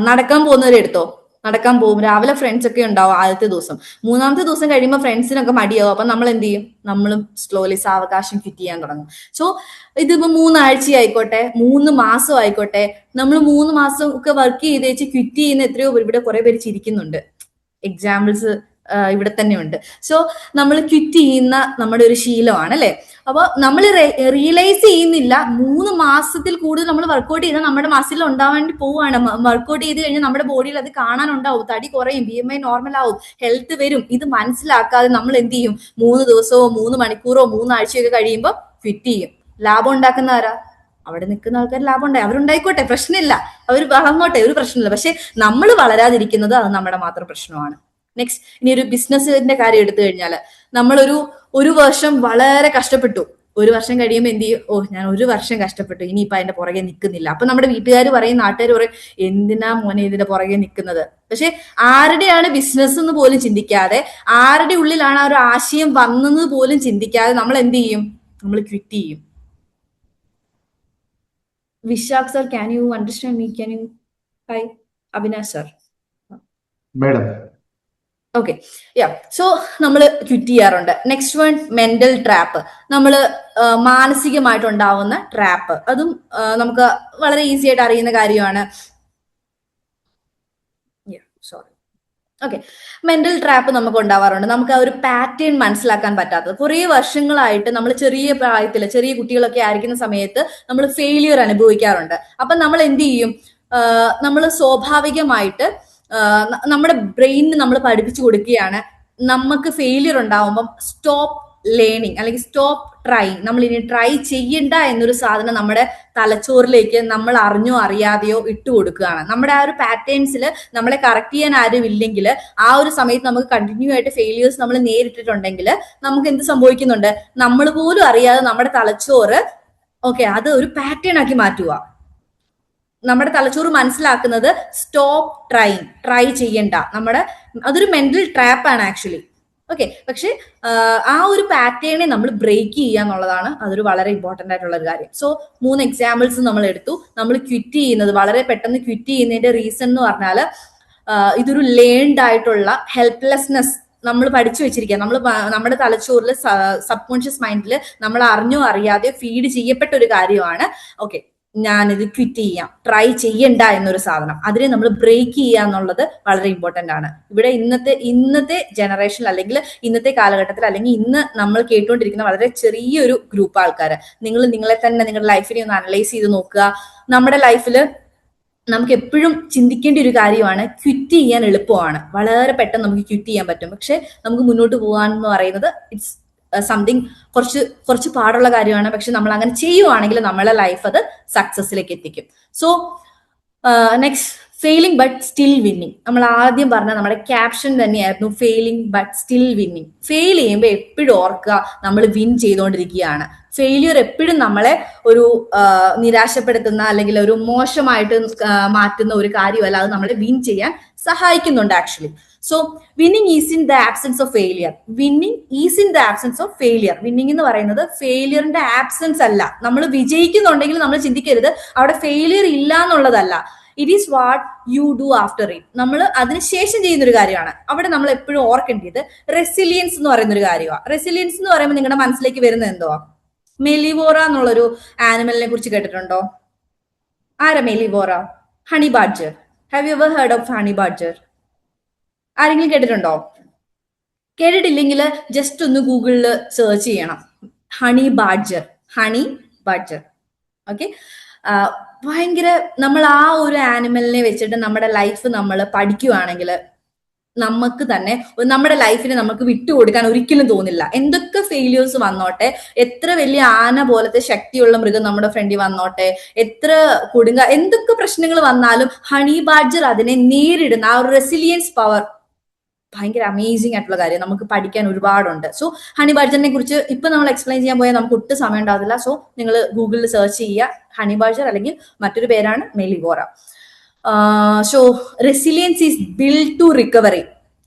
നടക്കാൻ പോകുന്നവരെടുത്തോ, നടക്കാൻ പോകും. രാവിലെ ഫ്രണ്ട്സ് ഒക്കെ ഉണ്ടാവും ആദ്യത്തെ ദിവസം. 3-ാമത്തെ ദിവസം കഴിയുമ്പോൾ ഫ്രണ്ട്സിനൊക്കെ മടിയാവും. അപ്പൊ നമ്മൾ എന്ത് ചെയ്യും? നമ്മളും സ്ലോലി സാവകാശം ക്വിറ്റ് ചെയ്യാൻ തുടങ്ങും. സോ ഇതിപ്പോ 3 ആഴ്ച ആയിക്കോട്ടെ, 3 മാസം ആയിക്കോട്ടെ, നമ്മൾ 3 മാസം ഒക്കെ വർക്ക് ചെയ്ത് വെച്ച് ക്വിറ്റ് ചെയ്യുന്ന എത്രയോ പേര്, ഇവിടെ കുറെ പേര് ചിരിക്കുന്നുണ്ട്, എക്സാമ്പിൾസ് ഇവിടെ തന്നെ ഉണ്ട്. സോ നമ്മൾ ക്വിറ്റ് ചെയ്യുന്ന നമ്മുടെ ഒരു ശീലമാണ് അല്ലെ. അപ്പൊ നമ്മൾ റിയലൈസ് ചെയ്യുന്നില്ല, 3 മാസത്തിൽ കൂടുതൽ നമ്മൾ വർക്ക്ഔട്ട് ചെയ്താൽ നമ്മുടെ മസിൽ ഉണ്ടാവാൻ വേണ്ടി പോവുകയാണ്. വർക്ക്ഔട്ട് ചെയ്ത് കഴിഞ്ഞാൽ നമ്മുടെ ബോഡിയിൽ അത് കാണാനുണ്ടാവും, തടി കുറയും, BMI നോർമൽ ആവും, ഹെൽത്ത് വരും. ഇത് മനസ്സിലാക്കാതെ നമ്മൾ എന്ത് ചെയ്യും? 3 ദിവസമോ 3 മണിക്കൂറോ 3 ആഴ്ചയൊക്കെ കഴിയുമ്പോൾ ക്വിറ്റ് ചെയ്യും. ലാഭം ഉണ്ടാക്കുന്ന ആരാ? അവിടെ നിൽക്കുന്ന ആൾക്കാർ ലാഭം ഉണ്ടായി, അവരുണ്ടായിക്കോട്ടെ, പ്രശ്നമില്ല, അവർ വളർന്നോട്ടെ, ഒരു പ്രശ്നമില്ല. പക്ഷെ നമ്മൾ വളരാതിരിക്കുന്നത് അത് നമ്മുടെ മാത്രം പ്രശ്നമാണ്. നെക്സ്റ്റ്, ഇനി ഒരു ബിസിനസ്സിന്റെ കാര്യം എടുത്തു കഴിഞ്ഞാൽ, നമ്മളൊരു വർഷം വളരെ കഷ്ടപ്പെട്ടു. 1 വർഷം കഴിയുമ്പോൾ എന്ത് ചെയ്യും? ഞാൻ 1 വർഷം കഷ്ടപ്പെട്ടു, ഇനിയിപ്പൊ അതിന്റെ പുറകെ നിൽക്കുന്നില്ല. അപ്പൊ നമ്മുടെ വീട്ടുകാർ പറയും, നാട്ടുകാർ പറയും, എന്തിനാ മോനെ ഇതിന്റെ പുറകെ നിൽക്കുന്നത്? പക്ഷെ ആരുടെയാണ് ബിസിനസ് എന്ന് പോലും ചിന്തിക്കാതെ, ആരുടെ ഉള്ളിലാണ് ആ ഒരു ആശയം വന്നെന്ന് പോലും ചിന്തിക്കാതെ നമ്മൾ എന്ത് ചെയ്യും? നമ്മൾ ക്വിറ്റ് ചെയ്യും. Vishakh sir, can you understand me? Can you? Hi Avinash sir. Madam. Okay, so നമ്മൾ ക്വിറ്റ് ചെയ്യാറുണ്ട്. Next one, mental trap. നമ്മൾ മാനസികമായിട്ടുണ്ടാവുന്ന ട്രാപ്പ്, അതും നമുക്ക് വളരെ ഈസി ആയിട്ട് അറിയുന്ന കാര്യമാണ്. ഓക്കെ, മെന്റൽ ട്രാപ്പ് നമുക്ക് ഉണ്ടാവാറുണ്ട്. നമുക്ക് ആ ഒരു പാറ്റേൺ മനസ്സിലാക്കാൻ പറ്റാത്തത്. കുറേ വർഷങ്ങളായിട്ട് നമ്മൾ ചെറിയ പ്രായത്തിൽ, ചെറിയ കുട്ടികളൊക്കെ ആയിരിക്കുന്ന സമയത്ത് നമ്മൾ ഫെയിലിയർ അനുഭവിക്കാറുണ്ട്. അപ്പൊ നമ്മൾ എന്ത് ചെയ്യും? നമ്മൾ സ്വാഭാവികമായിട്ട് നമ്മുടെ ബ്രെയിനിന് നമ്മൾ പഠിപ്പിച്ചു കൊടുക്കുകയാണ്, നമുക്ക് ഫെയിലിയർ ഉണ്ടാവുമ്പം സ്റ്റോപ്പ് ലേണിംഗ് അല്ലെങ്കിൽ സ്റ്റോപ്പ് ട്രൈങ്, നമ്മൾ ഇനി ട്രൈ ചെയ്യണ്ട എന്നൊരു സാധനം നമ്മുടെ തലച്ചോറിലേക്ക് നമ്മൾ അറിഞ്ഞോ അറിയാതെയോ ഇട്ട് കൊടുക്കുകയാണ്. നമ്മുടെ ആ ഒരു പാറ്റേൺസിൽ നമ്മളെ കറക്റ്റ് ചെയ്യാൻ ആരും ഇല്ലെങ്കിൽ, ആ ഒരു സമയത്ത് നമുക്ക് കണ്ടിന്യൂ ആയിട്ട് ഫെയിലിയേഴ്സ് നമ്മൾ നേരിട്ടിട്ടുണ്ടെങ്കിൽ നമുക്ക് എന്ത് സംഭവിക്കുന്നുണ്ട്? നമ്മൾ പോലും അറിയാതെ നമ്മുടെ തലച്ചോറ് അത് ഒരു പാറ്റേൺ ആക്കി മാറ്റുക. നമ്മുടെ തലച്ചോറ് മനസ്സിലാക്കുന്നത് സ്റ്റോപ്പ് ട്രൈ ചെയ്യണ്ട, അതൊരു മെന്റൽ ട്രാപ്പാണ് ആക്ച്വലി. ഓക്കെ, പക്ഷെ ആ ഒരു പാറ്റേണെ നമ്മൾ ബ്രേക്ക് ചെയ്യുക എന്നുള്ളതാണ് അതൊരു വളരെ ഇമ്പോർട്ടന്റ് ആയിട്ടുള്ള ഒരു കാര്യം. സോ 3 എക്സാമ്പിൾസ് നമ്മൾ എടുത്തു. നമ്മൾ ക്വിറ്റ് ചെയ്യുന്നത്, വളരെ പെട്ടെന്ന് ക്വിറ്റ് ചെയ്യുന്നതിന്റെ റീസൺ എന്ന് പറഞ്ഞാൽ, ഇതൊരു ലേൺഡ് ആയിട്ടുള്ള ഹെൽപ്ലെസ്നെസ് നമ്മൾ പഠിച്ചു വെച്ചിരിക്കുക. നമ്മുടെ തലച്ചോറിൽ, സബ് കോൺഷ്യസ് മൈൻഡിൽ നമ്മൾ അറിഞ്ഞോ അറിയാതെയോ ഫീഡ് ചെയ്യപ്പെട്ട ഒരു കാര്യമാണ്. ഓക്കെ, ഞാനിത് ക്വിറ്റ് ചെയ്യാം, ട്രൈ ചെയ്യണ്ട എന്നൊരു സാധനം, അതിനെ നമ്മൾ ബ്രേക്ക് ചെയ്യുക എന്നുള്ളത് വളരെ ഇമ്പോർട്ടന്റ് ആണ്. ഇവിടെ ഇന്നത്തെ ജനറേഷനിൽ അല്ലെങ്കിൽ ഇന്നത്തെ കാലഘട്ടത്തിൽ അല്ലെങ്കിൽ ഇന്ന് നമ്മൾ കേട്ടുകൊണ്ടിരിക്കുന്ന വളരെ ചെറിയൊരു ഗ്രൂപ്പ് ആൾക്കാർ, നിങ്ങളെ തന്നെ നിങ്ങളുടെ ലൈഫിനെ ഒന്ന് അനലൈസ് ചെയ്ത് നോക്കുക. നമ്മുടെ ലൈഫിൽ നമുക്ക് എപ്പോഴും ചിന്തിക്കേണ്ട ഒരു കാര്യമാണ്, ക്വിറ്റ് ചെയ്യാൻ എളുപ്പമാണ്, വളരെ പെട്ടെന്ന് നമുക്ക് ക്വിറ്റ് ചെയ്യാൻ പറ്റും. പക്ഷെ നമുക്ക് മുന്നോട്ട് പോകാന്ന് പറയുന്നത് ഇറ്റ്സ് സംതിങ് കുറച്ച് പാടുള്ള കാര്യമാണ്. പക്ഷെ നമ്മൾ അങ്ങനെ ചെയ്യുവാണെങ്കിൽ നമ്മളെ ലൈഫ് അത് സക്സസിലേക്ക് എത്തിക്കും. So next, failing but still winning. നമ്മൾ ആദ്യം പറഞ്ഞ നമ്മുടെ ക്യാപ്ഷൻ തന്നെയായിരുന്നു failing but still winning. Fail ചെയ്യുമ്പോൾ എപ്പോഴും ഓർക്കുക നമ്മൾ വിൻ ചെയ്തുകൊണ്ടിരിക്കുകയാണ്. ഫെയിലിയർ എപ്പോഴും നമ്മളെ ഒരു നിരാശപ്പെടുത്തുന്ന അല്ലെങ്കിൽ ഒരു മോശമായിട്ട് മാറ്റുന്ന ഒരു കാര്യമല്ല, അത് നമ്മളെ വിൻ ചെയ്യാൻ സഹായിക്കുന്നുണ്ട് actually. So winning is in the absence of failure. Winning is in the absence of failure. Winning എന്ന് പറയുന്നത് ഫെയിലിയറിന്റെ ആബ്സെൻസ് അല്ല. നമ്മൾ വിജയിക്കുന്നുണ്ടെങ്കിൽ നമ്മൾ ചിന്തിക്കരുത് അവിടെ ഫെയിലിയർ ഇല്ല എന്നുള്ളതല്ല. It is what you do after it. നമ്മൾ അതിനുശേഷം ചെയ്യുന്ന ഒരു കാര്യമാണ്. അവിടെ നമ്മൾ എപ്പോഴും ഓർക്കേണ്ടത് റെസിലിയൻസ് എന്ന് പറയുന്ന ഒരു കാര്യമാണ്. റെസിലിയൻസ് എന്ന് പറയുമ്പോൾ നിങ്ങളുടെ മനസ്സിലേക്ക് വരുന്നത് എന്തുവാ? മെലിവോറ എന്നുള്ളൊരു ആനിമലിനെ കുറിച്ച് കേട്ടിട്ടുണ്ടോ? ആരാ Mellivora? Honey badger. Have you ever heard of honey badger? ആരെങ്കിലും കേട്ടിട്ടുണ്ടോ? കേട്ടിട്ടില്ലെങ്കിൽ ജസ്റ്റ് ഒന്ന് ഗൂഗിളിൽ സെർച്ച് ചെയ്യണം, ഹണി ബാഡ്ജർ. ഓക്കെ, ഭയങ്കര നമ്മൾ ആ ഒരു ആനിമലിനെ വെച്ചിട്ട് നമ്മുടെ ലൈഫ് നമ്മൾ പഠിക്കുവാണെങ്കിൽ നമുക്ക് തന്നെ നമ്മുടെ ലൈഫിനെ നമുക്ക് വിട്ടുകൊടുക്കാൻ ഒരിക്കലും തോന്നില്ല. എന്തൊക്കെ ഫെയിലിയേഴ്സ് വന്നോട്ടെ, എത്ര വലിയ ആന പോലത്തെ ശക്തിയുള്ള മൃഗം നമ്മുടെ ഫ്രണ്ടിൽ വന്നോട്ടെ, എത്ര എന്തൊക്കെ പ്രശ്നങ്ങൾ വന്നാലും ഹണി ബാഡ്ജർ അതിനെ നേരിടുന്ന ആ ഒരു റെസിലിയൻസ് പവർ ഭയങ്കര അമേസിംഗ് ആയിട്ടുള്ള കാര്യം. നമുക്ക് പഠിക്കാൻ ഒരുപാടുണ്ട്. സോ ഹണി ബാഡ്ജറിനെ കുറിച്ച് ഇപ്പൊ നമ്മൾ എക്സ്പ്ലെയിൻ ചെയ്യാൻ പോയാൽ നമുക്ക് ഒട്ടും സമയം ഉണ്ടാവില്ല. സോ നിങ്ങൾ ഗൂഗിളിൽ സെർച്ച് ചെയ്യുക ഹണി ബാഡ്ജർ, അല്ലെങ്കിൽ മറ്റൊരു പേരാണ് Mellivora. So resilience is build to recovery,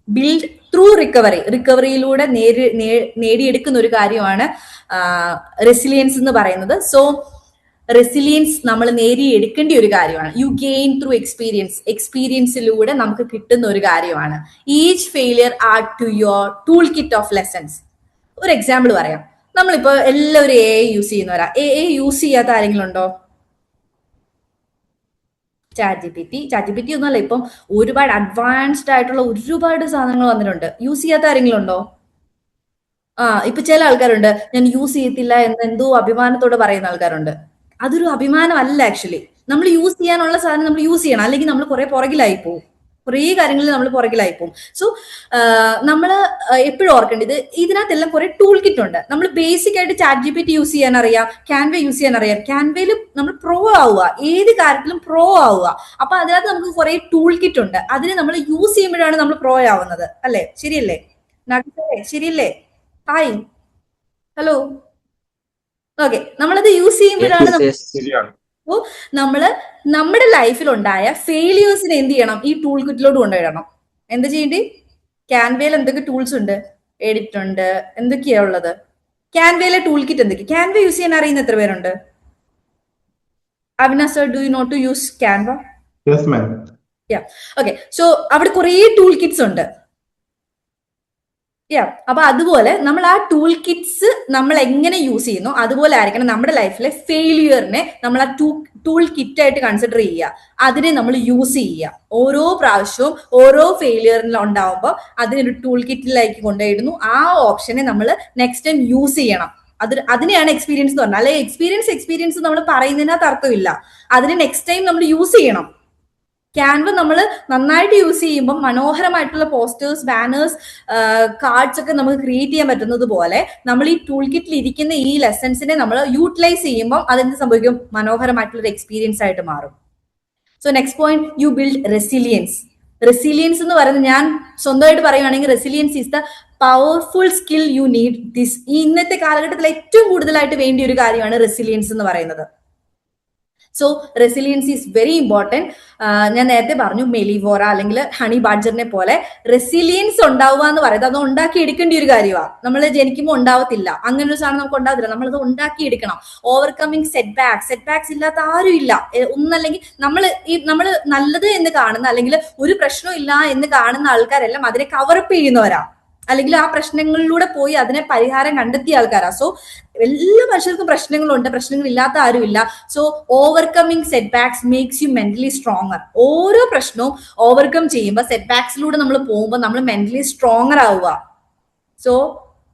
build through recovery. റിക്കവറിയിലൂടെ നേടിയെടുക്കുന്ന ഒരു കാര്യമാണ് റെസിലിയൻസ് എന്ന് പറയുന്നത്. സോ റെസിലിയൻസ് നമ്മൾ നേടിയെടുക്കേണ്ട ഒരു കാര്യമാണ്. You gain through experience. എക്സ്പീരിയൻസിലൂടെ നമുക്ക് കിട്ടുന്ന ഒരു കാര്യമാണ്. Each failure add to your tool kit of lessons. ഒരു എക്സാമ്പിൾ പറയാം. നമ്മളിപ്പോ എല്ലാവരും എ യൂസ് ചെയ്യുന്നവരാ. എ യൂസ് ചെയ്യാത്ത ആരെങ്കിലും ഉണ്ടോ? ചാറ്റ് ജി പി ടി ഒന്നുമല്ല, ഇപ്പം ഒരുപാട് അഡ്വാൻസ്ഡ് ആയിട്ടുള്ള ഒരുപാട് സാധനങ്ങൾ വന്നിട്ടുണ്ട്. യൂസ് ചെയ്യാത്ത ആരെങ്കിലും ഉണ്ടോ? ഇപ്പൊ ചില ആൾക്കാരുണ്ട് ഞാൻ യൂസ് ചെയ്യത്തില്ല എന്ന് എന്തോ അഭിമാനത്തോടെ പറയുന്ന ആൾക്കാരുണ്ട്. അതൊരു അഭിമാനമല്ല ആക്ച്വലി. നമ്മൾ യൂസ് ചെയ്യാനുള്ള സാധനം നമ്മൾ യൂസ് ചെയ്യണം, അല്ലെങ്കിൽ നമ്മൾ കുറെ പുറകിലായി പോകും. കുറേ കാര്യങ്ങളിൽ നമ്മൾ പുറകിലായി പോകും. സോ നമ്മൾ എപ്പോഴും ഓർക്കേണ്ടത് ഇതിനകത്തെല്ലാം കുറെ ടൂൾ കിറ്റ് ഉണ്ട്. നമ്മൾ ബേസിക് ആയിട്ട് chat G P T use ചെയ്യാൻ അറിയാം, ക്യാൻവ യൂസ് ചെയ്യാൻ അറിയാം. ക്യാൻവയിൽ നമ്മൾ പ്രോ ആവുക, ഏത് കാര്യത്തിലും പ്രോ ആവുക. അപ്പൊ അതിനകത്ത് നമുക്ക് കുറെ ടൂൾ കിറ്റ് ഉണ്ട്. അതിന് നമ്മൾ യൂസ് ചെയ്യുമ്പോഴാണ് നമ്മൾ പ്രോ ആവുന്നത്. അല്ലെ? ശരിയല്ലേ? ശരിയല്ലേ? Hi, hello. ഓക്കെ, നമ്മളത് യൂസ് ചെയ്യുമ്പോഴാണ് നമ്മള് നമ്മുടെ ലൈഫിൽ ഉണ്ടായ ഫെയിലിയേഴ്സിനെ എന്ത് ചെയ്യണം? ഈ ടൂൾ കിറ്റിലോട്ട് കൊണ്ടുവരണം. എന്ത് ചെയ്യേണ്ടി? ക്യാൻവയിൽ എന്തൊക്കെ ടൂൾസ് ഉണ്ട്? എഡിറ്റ് ഉണ്ട്, എന്തൊക്കെയാ ഉള്ളത്? ക്യാൻവയിലെ ടൂൾ കിറ്റ് എന്തൊക്കെ? ക്യാൻവ യൂസ് ചെയ്യാൻ അറിയുന്ന എത്ര പേരുണ്ട്? Avina sir, do you not to use Canva? Yes ma'am. Yeah, okay. So അവിടെ കുറേ ടൂൾ കിറ്റ്സ് ഉണ്ട്. അപ്പൊ അതുപോലെ നമ്മൾ ആ ടൂൾ കിറ്റ്സ് നമ്മൾ എങ്ങനെ യൂസ് ചെയ്യുന്നു അതുപോലെ ആയിരിക്കണം നമ്മുടെ ലൈഫിലെ ഫെയിലിയറിനെ നമ്മൾ ആ ടൂൾ കിറ്റ് ആയിട്ട് കൺസിഡർ ചെയ്യുക. അതിനെ നമ്മൾ യൂസ് ചെയ്യുക. ഓരോ പ്രാവശ്യവും ഓരോ ഫെയിലിയറിൽ ഉണ്ടാവുമ്പോൾ അതിനൊരു ടൂൾ കിറ്റിലേക്ക് കൊണ്ടുപോയിടുന്നു. ആ ഓപ്ഷനെ നമ്മൾ നെക്സ്റ്റ് ടൈം യൂസ് ചെയ്യണം. അതിനെയാണ് എക്സ്പീരിയൻസ് എന്ന് പറഞ്ഞാൽ. അല്ലെ, എക്സ്പീരിയൻസ് നമ്മൾ പറയുന്നതിനകത്ത് അർത്ഥമില്ല. അതിനെ നെക്സ്റ്റ് ടൈം നമ്മൾ യൂസ് ചെയ്യണം. ക്യാൻവ നമ്മൾ നന്നായിട്ട് യൂസ് ചെയ്യുമ്പോൾ മനോഹരമായിട്ടുള്ള പോസ്റ്റേഴ്സ്, ബാനേഴ്സ്, കാർഡ്സ് ഒക്കെ നമുക്ക് ക്രിയേറ്റ് ചെയ്യാൻ പറ്റുന്നത് പോലെ നമ്മൾ ഈ ടൂൾ കിറ്റിൽ ഇരിക്കുന്ന ഈ ലെസൺസിനെ നമ്മൾ യൂട്ടിലൈസ് ചെയ്യുമ്പോൾ അതെന്ത് സംഭവിക്കും? മനോഹരമായിട്ടുള്ള ഒരു എക്സ്പീരിയൻസ് ആയിട്ട് മാറും. So next point, you build resilience. Resilience എന്ന് പറയുന്നത് ഞാൻ സ്വന്തമായിട്ട് പറയുകയാണെങ്കിൽ resilience is the powerful skill you need this. ഇന്നത്തെ കാലഘട്ടത്തിൽ ഏറ്റവും കൂടുതലായിട്ട് വേണ്ടിയ ഒരു കാര്യമാണ് റെസിലിയൻസ് എന്ന് പറയുന്നത്. So resilience is very important. ഞാൻ നേരത്തെ പറഞ്ഞു മെലിവോറ അല്ലെങ്കിൽ ഹണി ബാഡ്ജറിനെ പോലെ റെസിലിയൻസ് ഉണ്ടാവുക എന്ന് പറയുന്നത് അത് ഉണ്ടാക്കി എടുക്കേണ്ട ഒരു കാര്യമാണ്. നമ്മൾ ജനിക്കുമ്പോൾ ഉണ്ടാവത്തില്ല, അങ്ങനെ ഒരു സാധനം നമുക്ക് ഉണ്ടാവത്തില്ല. നമ്മളത് ഉണ്ടാക്കിയെടുക്കണം. ഓവർകമ്മിങ് സെറ്റ്ബാക്സ് ഇല്ലാത്ത ആരും ഇല്ല. ഒന്നല്ലെങ്കിൽ നമ്മൾ നല്ലത് എന്ന് കാണുന്ന അല്ലെങ്കിൽ ഒരു പ്രശ്നവും ഇല്ല എന്ന് കാണുന്ന ആൾക്കാരെല്ലാം അതിനെ കവറപ്പ് ചെയ്യുന്നവരാ. അല്ലെങ്കിൽ ആ പ്രശ്നങ്ങളിലൂടെ പോയി അതിനെ പരിഹാരം കണ്ടെത്തിയ ആൾക്കാരാ. സോ എല്ലാ മനുഷ്യർക്കും പ്രശ്നങ്ങളുണ്ട്, പ്രശ്നങ്ങൾ ഇല്ലാത്ത ആരുമില്ല. So overcoming setbacks makes you mentally stronger. ഓരോ പ്രശ്നവും ഓവർകം ചെയ്യുമ്പോൾ, സെറ്റ് ബാക്സിലൂടെ നമ്മൾ പോകുമ്പോൾ നമ്മൾ മെന്റലി സ്ട്രോങ്ങർ ആവുക. So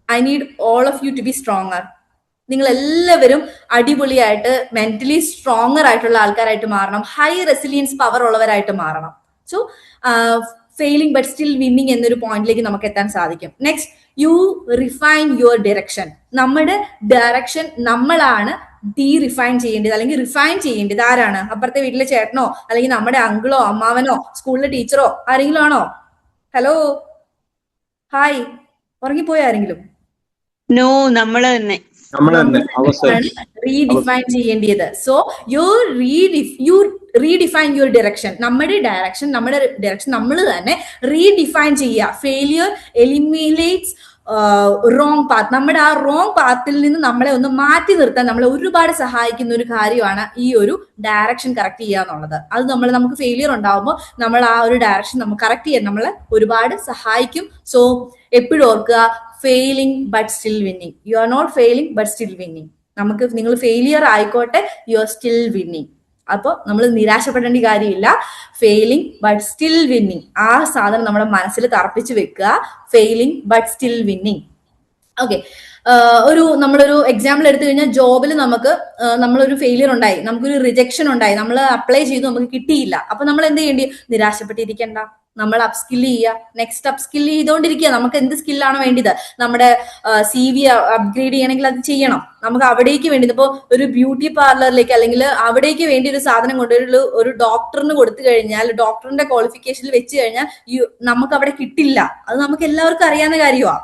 I need all of you to be stronger. നിങ്ങൾ എല്ലാവരും അടിപൊളിയായിട്ട് മെന്റലി സ്ട്രോങ്ങർ ആയിട്ടുള്ള ആൾക്കാരായിട്ട് മാറണം, ഹൈ റെസിലിയൻസ് പവർ ഉള്ളവരായിട്ട് മാറണം. So failing but still winning എന്നൊരു പോയിന്റിലേക്ക് നമുക്ക് എത്താൻ സാധിക്കും. Next, you refine your direction. നമ്മുടെ ഡയറക്ഷൻ നമ്മളാണ് റിഫൈൻ ചെയ്യേണ്ടത്, അല്ലെങ്കിൽ റിഫൈൻ ചെയ്യേണ്ടത് ആരാണ്? അപ്പുറത്തെ വീട്ടിലെ ചേട്ടനോ അല്ലെങ്കിൽ നമ്മുടെ അങ്കിളോ അമ്മാവനോ സ്കൂളിലെ ടീച്ചറോ ആരെങ്കിലും ആണോ? ഹലോ, ഹായ്, ഉറങ്ങിപ്പോയോ ആരെങ്കിലും? നോ, നമ്മള് തന്നെ റീഡിഫൈൻ ചെയ്യേണ്ടത്. So you redefine your direction. നമ്മുടെ ഡയറക്ഷൻ നമ്മൾ തന്നെ റീഡിഫൈൻ ചെയ്യുക. Failure eliminates wrong path. നമ്മുടെ ആ റോങ് പാത്തിൽ നിന്ന് നമ്മളെ ഒന്ന് മാറ്റി നിർത്താൻ നമ്മളെ ഒരുപാട് സഹായിക്കുന്ന ഒരു കാര്യമാണ് ഈ ഒരു ഡയറക്ഷൻ കറക്റ്റ് ചെയ്യുക എന്നുള്ളത്. അത് നമുക്ക് ഫെയിലിയർ ഉണ്ടാവുമ്പോൾ നമ്മൾ ആ ഒരു ഡയറക്ഷൻ നമുക്ക് കറക്റ്റ് ചെയ്യാൻ നമ്മളെ ഒരുപാട് സഹായിക്കും. സോ എപ്പോഴും ഓർക്കുക, failing but still winning. You are not failing but still winning. നിങ്ങൾ ഫെയിലിയർ ആയിക്കോട്ടെ, യു ആർ സ്റ്റിൽ വിന്നിങ്. അപ്പോൾ നമ്മൾ നിരാശപ്പെടേണ്ട കാര്യമില്ല. ഫെയിലിംഗ് ബട്ട് സ്റ്റിൽ വിന്നിങ്, ആ സാധനം നമ്മുടെ മനസ്സിൽ തറപ്പിച്ച് വെക്കുക. Failing but still winning. Okay, നമ്മളൊരു എക്സാമ്പിൾ എടുത്തു കഴിഞ്ഞാൽ, ജോബിൽ നമ്മളൊരു ഫെയിലിയർ ഉണ്ടായി, നമുക്കൊരു റിജക്ഷൻ ഉണ്ടായി, നമ്മൾ അപ്ലൈ ചെയ്തു, നമുക്ക് കിട്ടിയില്ല. അപ്പൊ നമ്മൾ എന്ത് ചെയ്യേണ്ടി? നിരാശപ്പെട്ടിരിക്കണ്ട, നമ്മൾ അപ്സ്കിൽ ചെയ്യുക, നെക്സ്റ്റ് അപ്സ്കിൽ ചെയ്തുകൊണ്ടിരിക്കുക. നമുക്ക് എന്ത് സ്കില്ലാണ് വേണ്ടത്? നമ്മുടെ CV അപ്ഗ്രേഡ് ചെയ്യണമെങ്കിൽ അത് ചെയ്യണം. നമുക്ക് അവിടേക്ക് വേണ്ടി, ഇപ്പോ ഒരു ബ്യൂട്ടി പാർലറിലേക്ക് അല്ലെങ്കിൽ അവിടേക്ക് വേണ്ടി ഒരു സാധനം ഒരു ഡോക്ടറിന് കൊടുത്തു കഴിഞ്ഞാൽ, ഡോക്ടറിന്റെ ക്വാളിഫിക്കേഷനിൽ വെച്ച് കഴിഞ്ഞാൽ നമുക്ക് അവിടെ കിട്ടില്ല. അത് നമുക്ക് എല്ലാവർക്കും അറിയാവുന്ന കാര്യമാണ്,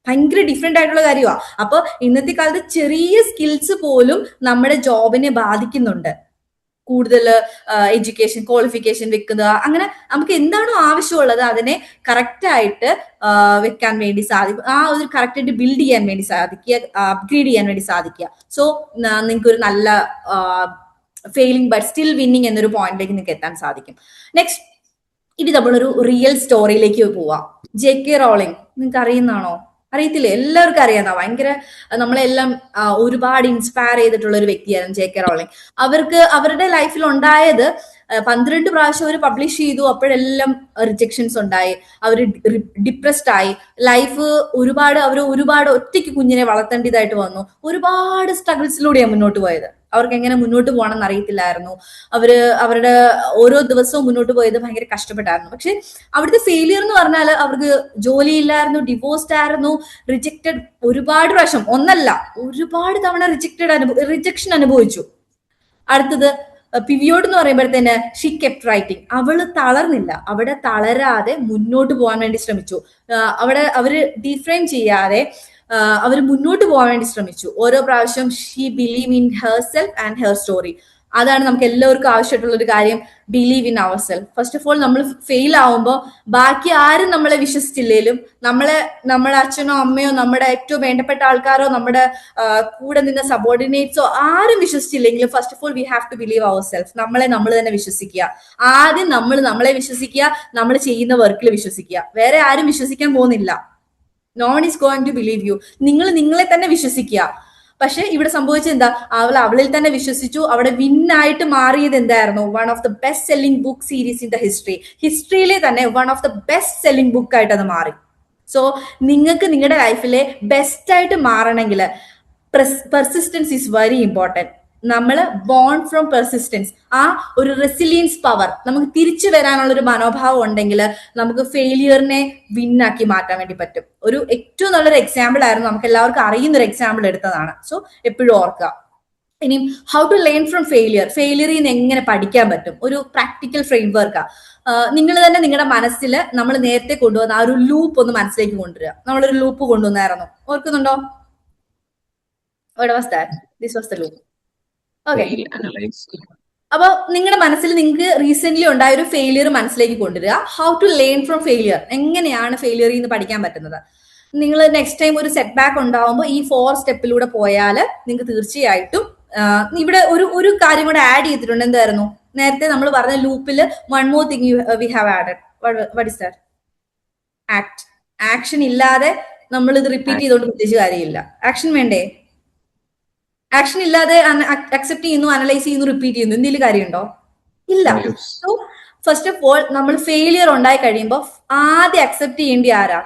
ഭയങ്കര ഡിഫറെന്റ് ആയിട്ടുള്ള കാര്യമാണ്. അപ്പൊ ഇന്നത്തെ കാലത്ത് ചെറിയ സ്കിൽസ് പോലും നമ്മുടെ ജോബിനെ ബാധിക്കുന്നുണ്ട്. കൂടുതൽ എഡ്യൂക്കേഷൻ ക്വാളിഫിക്കേഷൻ വെക്കുക, അങ്ങനെ നമുക്ക് എന്താണോ ആവശ്യമുള്ളത് അതിനെ കറക്റ്റായിട്ട് വെക്കാൻ വേണ്ടി സാധിക്കും. ആ ഒരു കറക്റ്റായിട്ട് ബിൽഡ് ചെയ്യാൻ വേണ്ടി സാധിക്കുക, അപ്ഗ്രേഡ് ചെയ്യാൻ വേണ്ടി സാധിക്കുക. സോ നിങ്ങൾക്ക് ഒരു നല്ല ഫെയിലിംഗ് ബട്ട് സ്റ്റിൽ വിന്നിങ് എന്നൊരു പോയിന്റിലേക്ക് നിങ്ങൾക്ക് എത്താൻ സാധിക്കും. നെക്സ്റ്റ്, ഇനി നമ്മളൊരു റിയൽ സ്റ്റോറിയിലേക്ക് പോവാം. JK റോളിംഗ് നിങ്ങൾക്ക് അറിയുന്നതാണോ? അറിയത്തില്ലേ? എല്ലാവർക്കും അറിയാവുന്ന, ഭയങ്കര നമ്മളെല്ലാം ഒരുപാട് ഇൻസ്പയർ ചെയ്തിട്ടുള്ള ഒരു വ്യക്തിയായിരുന്നു JK റോളിംഗ്. അവരുടെ ലൈഫിൽ ഉണ്ടായത് 12 പ്രാവശ്യം അവർ പബ്ലിഷ് ചെയ്തു. അപ്പോഴെല്ലാം റിജക്ഷൻസ് ഉണ്ടായി, അവർ ഡിപ്രസ്ഡ് ആയി. ലൈഫ് അവർ ഒരുപാട് ഒറ്റയ്ക്ക് കുഞ്ഞിനെ വളർത്തേണ്ടതായിട്ട് വന്നു. ഒരുപാട് സ്ട്രഗിൾസിലൂടെയാണ് മുന്നോട്ട് പോയത്. അവർക്ക് എങ്ങനെ മുന്നോട്ട് പോകണമെന്ന് അറിയത്തില്ലായിരുന്നു. അവരുടെ ഓരോ ദിവസവും മുന്നോട്ട് പോയത് ഭയങ്കര കഷ്ടപ്പെട്ടായിരുന്നു. പക്ഷെ അവിടുത്തെ ഫെയിലിയർ എന്ന് പറഞ്ഞാൽ, അവർക്ക് ജോലിയില്ലായിരുന്നു, ഡിവോഴ്സ്ഡ് ആയിരുന്നു, റിജക്റ്റഡ് ഒരുപാട് പ്രാവശ്യം, ഒന്നല്ല ഒരുപാട് തവണ റിജക്ഷൻ അനുഭവിച്ചു. അടുത്തത് പിവിയോട് എന്ന് പറയുമ്പോഴത്തേന് ഷീ കെപ്റ്റ് റൈറ്റിംഗ്. അവള് തളർന്നില്ല, അവിടെ തളരാതെ മുന്നോട്ട് പോകാൻ വേണ്ടി ശ്രമിച്ചു. അവര് ഡിഫ്രെയിം ചെയ്യാതെ അവർ മുന്നോട്ട് പോകാൻ വേണ്ടി ശ്രമിച്ചു. ഓരോ പ്രാവശ്യം she believe in herself and her story. അതാണ് നമുക്ക് എല്ലാവർക്കും ആവശ്യമായിട്ടുള്ള ഒരു കാര്യം, believe in yourself. First of all, നമ്മൾ ഫെയിൽ ആവുമ്പോൾ ബാക്കി ആരും നമ്മളെ വിശ്വസിച്ചില്ലേലും, നമ്മുടെ അച്ഛനോ അമ്മയോ നമ്മുടെ ഏറ്റവും വേണ്ടപ്പെട്ട ആൾക്കാരോ നമ്മുടെ കൂടെ നിന്ന സബോർഡിനേറ്റ്സോ ആരും വിശ്വസിച്ചില്ലെങ്കിലും, first of all we have to believe our self. നമ്മൾ തന്നെ വിശ്വസിക്കുക. ആദ്യം നമ്മളെ വിശ്വസിക്കുക, നമ്മൾ ചെയ്യുന്ന വർക്കിൽ വിശ്വസിക്കുക. വേറെ ആരും വിശ്വസിക്കാൻ പോകുന്നില്ല. No one is going to believe you. നിങ്ങളെ തന്നെ വിശ്വസിക്കുക. പക്ഷെ ഇവിടെ സംഭവിച്ചത് എന്താ? അവളിൽ തന്നെ വിശ്വസിച്ചു. അവിടെ വിന്നായിട്ട് മാറിയത് എന്തായിരുന്നു? One of the best selling book series in the ഹിസ്റ്ററിയിലെ തന്നെ one of the best selling book ആയിട്ട് അത് മാറി. സോ നിങ്ങൾക്ക് നിങ്ങളുടെ ലൈഫിലെ ബെസ്റ്റ് ആയിട്ട് മാറണമെങ്കിൽ പെർസിസ്റ്റൻസ് ഈസ് വെരി ഇമ്പോർട്ടൻറ്റ്. നമ്മൾ ബോൺ ഫ്രം പെർസിസ്റ്റൻസ്, ആ ഒരു റെസിലിയൻസ് പവർ, നമുക്ക് തിരിച്ചു വരാനുള്ള ഒരു മനോഭാവം ഉണ്ടെങ്കിൽ നമുക്ക് ഫെയിലിയറിനെ വിന്നാക്കി മാറ്റാൻ വേണ്ടി പറ്റും. ഒരു ഏറ്റവും നല്ലൊരു എക്സാമ്പിൾ ആയിരുന്നു, നമുക്ക് എല്ലാവർക്കും അറിയുന്ന ഒരു എക്സാമ്പിൾ എടുത്തതാണ്. സോ എപ്പോഴും ഓർക്കുക. ഇനിയും ഹൗ ടു ലേൺ ഫ്രം ഫെയിലിയറിൽ നിന്ന് എങ്ങനെ പഠിക്കാൻ പറ്റും? ഒരു പ്രാക്ടിക്കൽ ഫ്രെയിം വർക്കാ. നിങ്ങൾ തന്നെ നിങ്ങളുടെ മനസ്സിൽ നമ്മൾ നേരത്തെ കൊണ്ടുവന്ന ആ ഒരു ലൂപ്പ് ഒന്ന് മനസ്സിലേക്ക് കൊണ്ടുവരിക. നമ്മളൊരു ലൂപ്പ് കൊണ്ടുവന്നായിരുന്നു, ഓർക്കുന്നുണ്ടോ? What was that? This was the loop. Okay, അപ്പൊ നിങ്ങളുടെ മനസ്സിൽ നിങ്ങൾക്ക് റീസെന്റ് ഉണ്ടായ ഒരു ഫെയിലിയർ മനസ്സിലേക്ക് കൊണ്ടുവരിക. How to learn from failure, എങ്ങനെയാണ് ഫെയിലിയറിൽ നിന്ന് പഠിക്കാൻ പറ്റുന്നത്? നിങ്ങൾ നെക്സ്റ്റ് ടൈം ഒരു സെറ്റ് ബാക്ക് ഉണ്ടാവുമ്പോൾ ഈ 4 സ്റ്റെപ്പിലൂടെ പോയാൽ നിങ്ങൾക്ക് തീർച്ചയായിട്ടും ഇവിടെ ഒരു കാര്യം കൂടെ ആഡ് ചെയ്തിട്ടുണ്ട്. എന്തായിരുന്നു? നേരത്തെ നമ്മൾ പറഞ്ഞ ലൂപ്പിൽ one more thing we have added. What is that? Act. Action ഇല്ലാതെ നമ്മൾ ഇത് റിപ്പീറ്റ് ചെയ്തുകൊണ്ട് പ്രത്യേകിച്ച് കാര്യമില്ല. ആക്ഷൻ വേണ്ടേ? ആക്ഷൻ ഇല്ലാതെ അക്സെപ്റ്റ് ചെയ്യുന്നു, അനലൈസ് ചെയ്യുന്നു, റിപ്പീറ്റ് ചെയ്യുന്നു, എന്തെങ്കിലും കാര്യമുണ്ടോ? ഇല്ല. സോ ഫസ്റ്റ് ഓഫ് ഓൾ നമ്മൾ ഫെയിലിയർ ഉണ്ടായി കഴിയുമ്പോൾ ആദ്യം അക്സെപ്റ്റ് ചെയ്യേണ്ടി ആരാ?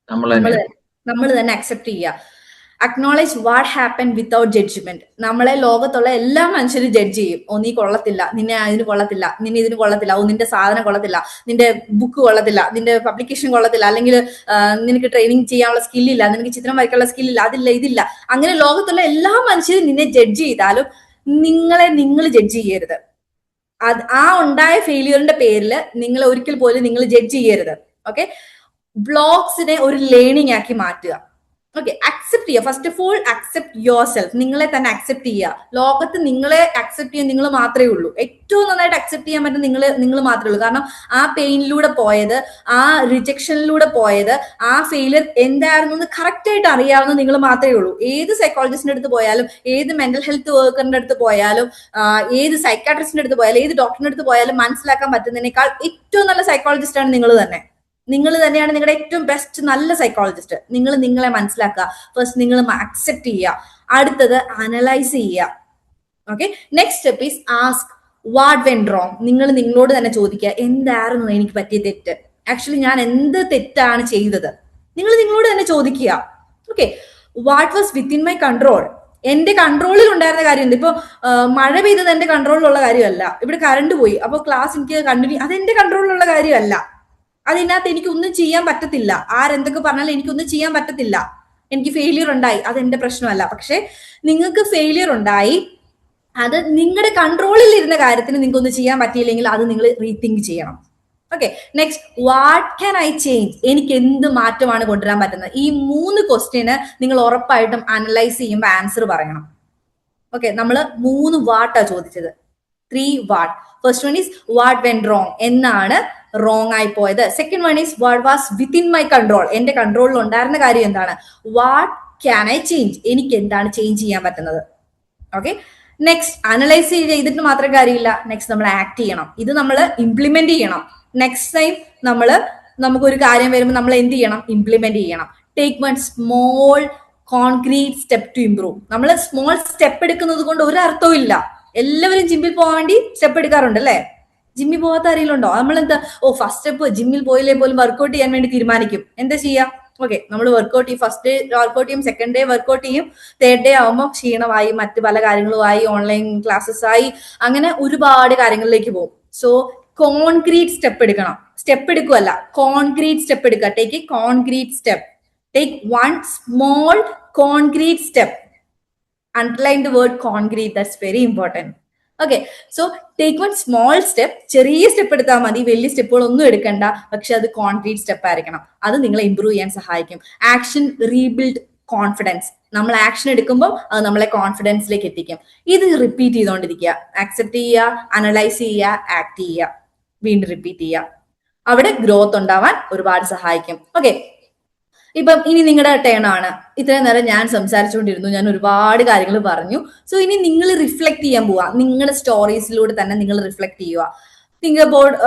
നമ്മൾ തന്നെ അക്സെപ്റ്റ് ചെയ്യുക. Acknowledge what happen without judgement. നമ്മളെ ലോകത്തുള്ള എല്ലാ മനുഷ്യരും ജഡ്ജ് ചെയ്യും. ഓ നീ കൊള്ളത്തില്ല, നിന്നെ അതിന് കൊള്ളത്തില്ല, നിന്നെ ഇതിന് കൊള്ളത്തില്ല, ഓ നിന്റെ സാധനം കൊള്ളത്തില്ല, നിന്റെ ബുക്ക് കൊള്ളത്തില്ല, നിന്റെ പബ്ലിക്കേഷൻ കൊള്ളത്തില്ല, അല്ലെങ്കിൽ നിനക്ക് ട്രെയിനിങ് ചെയ്യാനുള്ള സ്കില്ലില്ല, നിനക്ക് ചിത്രം വരയ്ക്കാനുള്ള സ്കില്ലില്ല, അതില്ല ഇതില്ല. അങ്ങനെ ലോകത്തുള്ള എല്ലാ മനുഷ്യരും നിന്നെ ജഡ്ജ് ചെയ്താലും നിങ്ങൾ ജഡ്ജ് ചെയ്യരുത്. ആ ഉണ്ടായ ഫെയിലിയറിന്റെ പേരിൽ നിങ്ങൾ ഒരിക്കൽ പോലും നിങ്ങൾ ജഡ്ജ് ചെയ്യരുത്. ഓക്കെ, ബ്ലോഗ്സിനെ ഒരു ലേണിംഗ് ആക്കി മാറ്റുക. ഓക്കെ, അക്സെപ്റ്റ് ചെയ്യുക. First of all accept your self. നിങ്ങളെ തന്നെ അക്സെപ്റ്റ് ചെയ്യുക. ലോകത്ത് നിങ്ങളെ അക്സെപ്റ്റ് ചെയ്യാൻ നിങ്ങൾ മാത്രമേ ഉള്ളൂ. ഏറ്റവും നന്നായിട്ട് അക്സെപ്റ്റ് ചെയ്യാൻ പറ്റും നിങ്ങൾ മാത്രമേ ഉള്ളൂ. കാരണം ആ പെയിനിലൂടെ പോയത്, ആ റിജക്ഷനിലൂടെ പോയത്, ആ ഫെയിലിയർ എന്തായിരുന്നു എന്ന് കറക്റ്റ് ആയിട്ട് അറിയാവുന്ന നിങ്ങൾ മാത്രമേ ഉള്ളൂ. ഏത് സൈക്കോളജിസ്റ്റിന്റെ അടുത്ത് പോയാലും, ഏത് മെന്റൽ ഹെൽത്ത് വർക്കറിന്റെ അടുത്ത് പോയാലും, ഏത് സൈക്കാട്രിസ്റ്റിന്റെ അടുത്ത് പോയാലും, ഏത് ഡോക്ടറിന്റെ അടുത്ത് പോയാലും മനസ്സിലാക്കാൻ പറ്റുന്നതിനേക്കാൾ ഏറ്റവും നല്ല സൈക്കോളജിസ്റ്റ് ആണ് നിങ്ങൾ തന്നെ. നിങ്ങൾ തന്നെയാണ് നിങ്ങളുടെ ഏറ്റവും ബെസ്റ്റ് നല്ല സൈക്കോളജിസ്റ്റ്. നിങ്ങൾ നിങ്ങളെ മനസ്സിലാക്കുക. ഫസ്റ്റ് നിങ്ങൾ അക്സെപ്റ്റ് ചെയ്യുക. അടുത്തത് അനലൈസ് ചെയ്യുക. Okay, next step is ask what went wrong. നിങ്ങൾ നിങ്ങളോട് തന്നെ ചോദിക്കുക, എന്തായിരുന്നു എനിക്ക് പറ്റിയ തെറ്റ്? ആക്ച്വലി ഞാൻ എന്ത് തെറ്റാണ് ചെയ്തത്? നിങ്ങൾ നിങ്ങളോട് തന്നെ ചോദിക്കുക. Okay, what was within my control. എന്റെ കൺട്രോളിൽ ഉണ്ടായിരുന്ന കാര്യം എന്ത്? ഇപ്പൊ മഴ പെയ്തത് എന്റെ കൺട്രോളിലുള്ള കാര്യമല്ല. ഇവിടെ കറണ്ട് പോയി, അപ്പൊ ക്ലാസ് എനിക്ക് കണ്ടിന്യൂ, അതെന്റെ കൺട്രോളിലുള്ള കാര്യമല്ല. അതിനകത്ത് എനിക്കൊന്നും ചെയ്യാൻ പറ്റത്തില്ല. ആരെന്തൊക്കെ പറഞ്ഞാലും എനിക്കൊന്നും ചെയ്യാൻ പറ്റത്തില്ല. എനിക്ക് ഫെയിലിയർ ഉണ്ടായി, അതെന്റെ പ്രശ്നമല്ല. പക്ഷെ നിങ്ങൾക്ക് ഫെയിലിയർ ഉണ്ടായി, അത് നിങ്ങളുടെ കൺട്രോളിൽ ഇരുന്ന കാര്യത്തിന് നിങ്ങൾക്ക് ഒന്നും ചെയ്യാൻ പറ്റിയില്ലെങ്കിൽ അത് നിങ്ങൾ റീതിങ്ക് ചെയ്യണം. Okay, next what can I change. എനിക്ക് എന്ത് മാറ്റമാണ് കൊണ്ടുവരാൻ പറ്റുന്നത്? ഈ 3 ക്വസ്റ്റ്യന് നിങ്ങൾ ഉറപ്പായിട്ടും അനലൈസ് ചെയ്യുമ്പോൾ ആൻസർ പറയണം. ഓക്കെ, നമ്മൾ 3 വാട്ടാ ചോദിച്ചത്, 3 what. First one is what went wrong, എന്നാണ് റോങ് ആയി പോയത്. Second one is what was within my control, എന്റെ കൺട്രോളിൽ ഉണ്ടായിരുന്ന കാര്യം എന്താണ്? വാട്ട് ക്യാൻ ഐ ചേഞ്ച്, എനിക്ക് എന്താണ് ചേഞ്ച് ചെയ്യാൻ പറ്റുന്നത്? ഓക്കെ, നെക്സ്റ്റ് അനലൈസ് ചെയ്തിട്ട് മാത്രം കാര്യമില്ല. നെക്സ്റ്റ് നമ്മൾ ആക്ട് ചെയ്യണം. ഇത് നമ്മൾ ഇംപ്ലിമെന്റ് ചെയ്യണം. നെക്സ്റ്റ് ടൈം നമുക്കൊരു കാര്യം വരുമ്പോൾ നമ്മൾ എന്ത് ചെയ്യണം? ഇംപ്ലിമെന്റ് ചെയ്യണം. Take one small concrete step to improve. നമ്മൾ സ്മോൾ സ്റ്റെപ്പ് എടുക്കുന്നത് കൊണ്ട് ഒരു അർത്ഥവും ഇല്ല. എല്ലാവരും ജിമ്മിൽ പോകാൻ വേണ്ടി സ്റ്റെപ്പ് എടുക്കാറുണ്ട് അല്ലേ? ജിമ്മിൽ പോകാത്ത ആരെങ്കിലും നമ്മൾ എന്താ, ഫസ്റ്റ് സ്റ്റെപ്പ് ജിമ്മിൽ പോയില്ലേ പോലും വർക്ക്ഔട്ട് ചെയ്യാൻ വേണ്ടി തീരുമാനിക്കും. എന്താ ചെയ്യാ? ഓക്കെ, നമ്മൾ വർക്ക്ഔട്ട് ചെയ്യും. ഫസ്റ്റ് ഡേ വർക്ക്ഔട്ട് ചെയ്യും, സെക്കൻഡ് ഡേ വർക്ക്ഔട്ട് ചെയ്യും, തേർഡ് ഡേ ആവുമ്പോൾ ക്ഷീണമായി, മറ്റ് പല കാര്യങ്ങളുമായി, ഓൺലൈൻ ക്ലാസ്സസ് ആയി, അങ്ങനെ ഒരുപാട് കാര്യങ്ങളിലേക്ക് പോകും. സോ കോൺക്രീറ്റ് സ്റ്റെപ്പ് എടുക്കണം. സ്റ്റെപ്പ് എടുക്കുമല്ല, കോൺക്രീറ്റ് സ്റ്റെപ്പ് എടുക്കുക. Take A concrete step. Take one small concrete step. Underline the word concrete, that's very important. Okay, so take one small step. ചെറിയ സ്റ്റെപ്പ് എടുത്താൽ മതി, വലിയ സ്റ്റെപ്പുകളൊന്നും എടുക്കണ്ട. പക്ഷെ അത് കോൺക്രീറ്റ് സ്റ്റെപ്പ് ആയിരിക്കണം. അത് നിങ്ങളെ ഇംപ്രൂവ് ചെയ്യാൻ സഹായിക്കും. Action rebuild confidence. നമ്മൾ ആക്ഷൻ എടുക്കുമ്പോൾ അത് നമ്മളെ കോൺഫിഡൻസിലേക്ക് എത്തിക്കും. ഇത് റിപ്പീറ്റ് ചെയ്തുകൊണ്ടിരിക്കുക. ആക്സെപ്റ്റ് ചെയ്യുക, അനലൈസ് ചെയ്യുക, ആക്ട് ചെയ്യുക, വീണ്ടും റിപ്പീറ്റ് ചെയ്യുക. അവിടെ ഗ്രോത്ത് ഉണ്ടാവാൻ ഒരുപാട് സഹായിക്കും. ഓക്കെ, ഇപ്പം ഇനി നിങ്ങളുടെ ടേൺ ആണ്. ഇത്രയും നേരം ഞാൻ സംസാരിച്ചുകൊണ്ടിരുന്നു, ഞാൻ ഒരുപാട് കാര്യങ്ങൾ പറഞ്ഞു. സോ ഇനി നിങ്ങൾ റിഫ്ലക്ട് ചെയ്യാൻ പോവുക. നിങ്ങളുടെ സ്റ്റോറീസിലൂടെ തന്നെ നിങ്ങൾ റിഫ്ലക്ട് ചെയ്യുക. തിങ്ക് അബൌട്ട്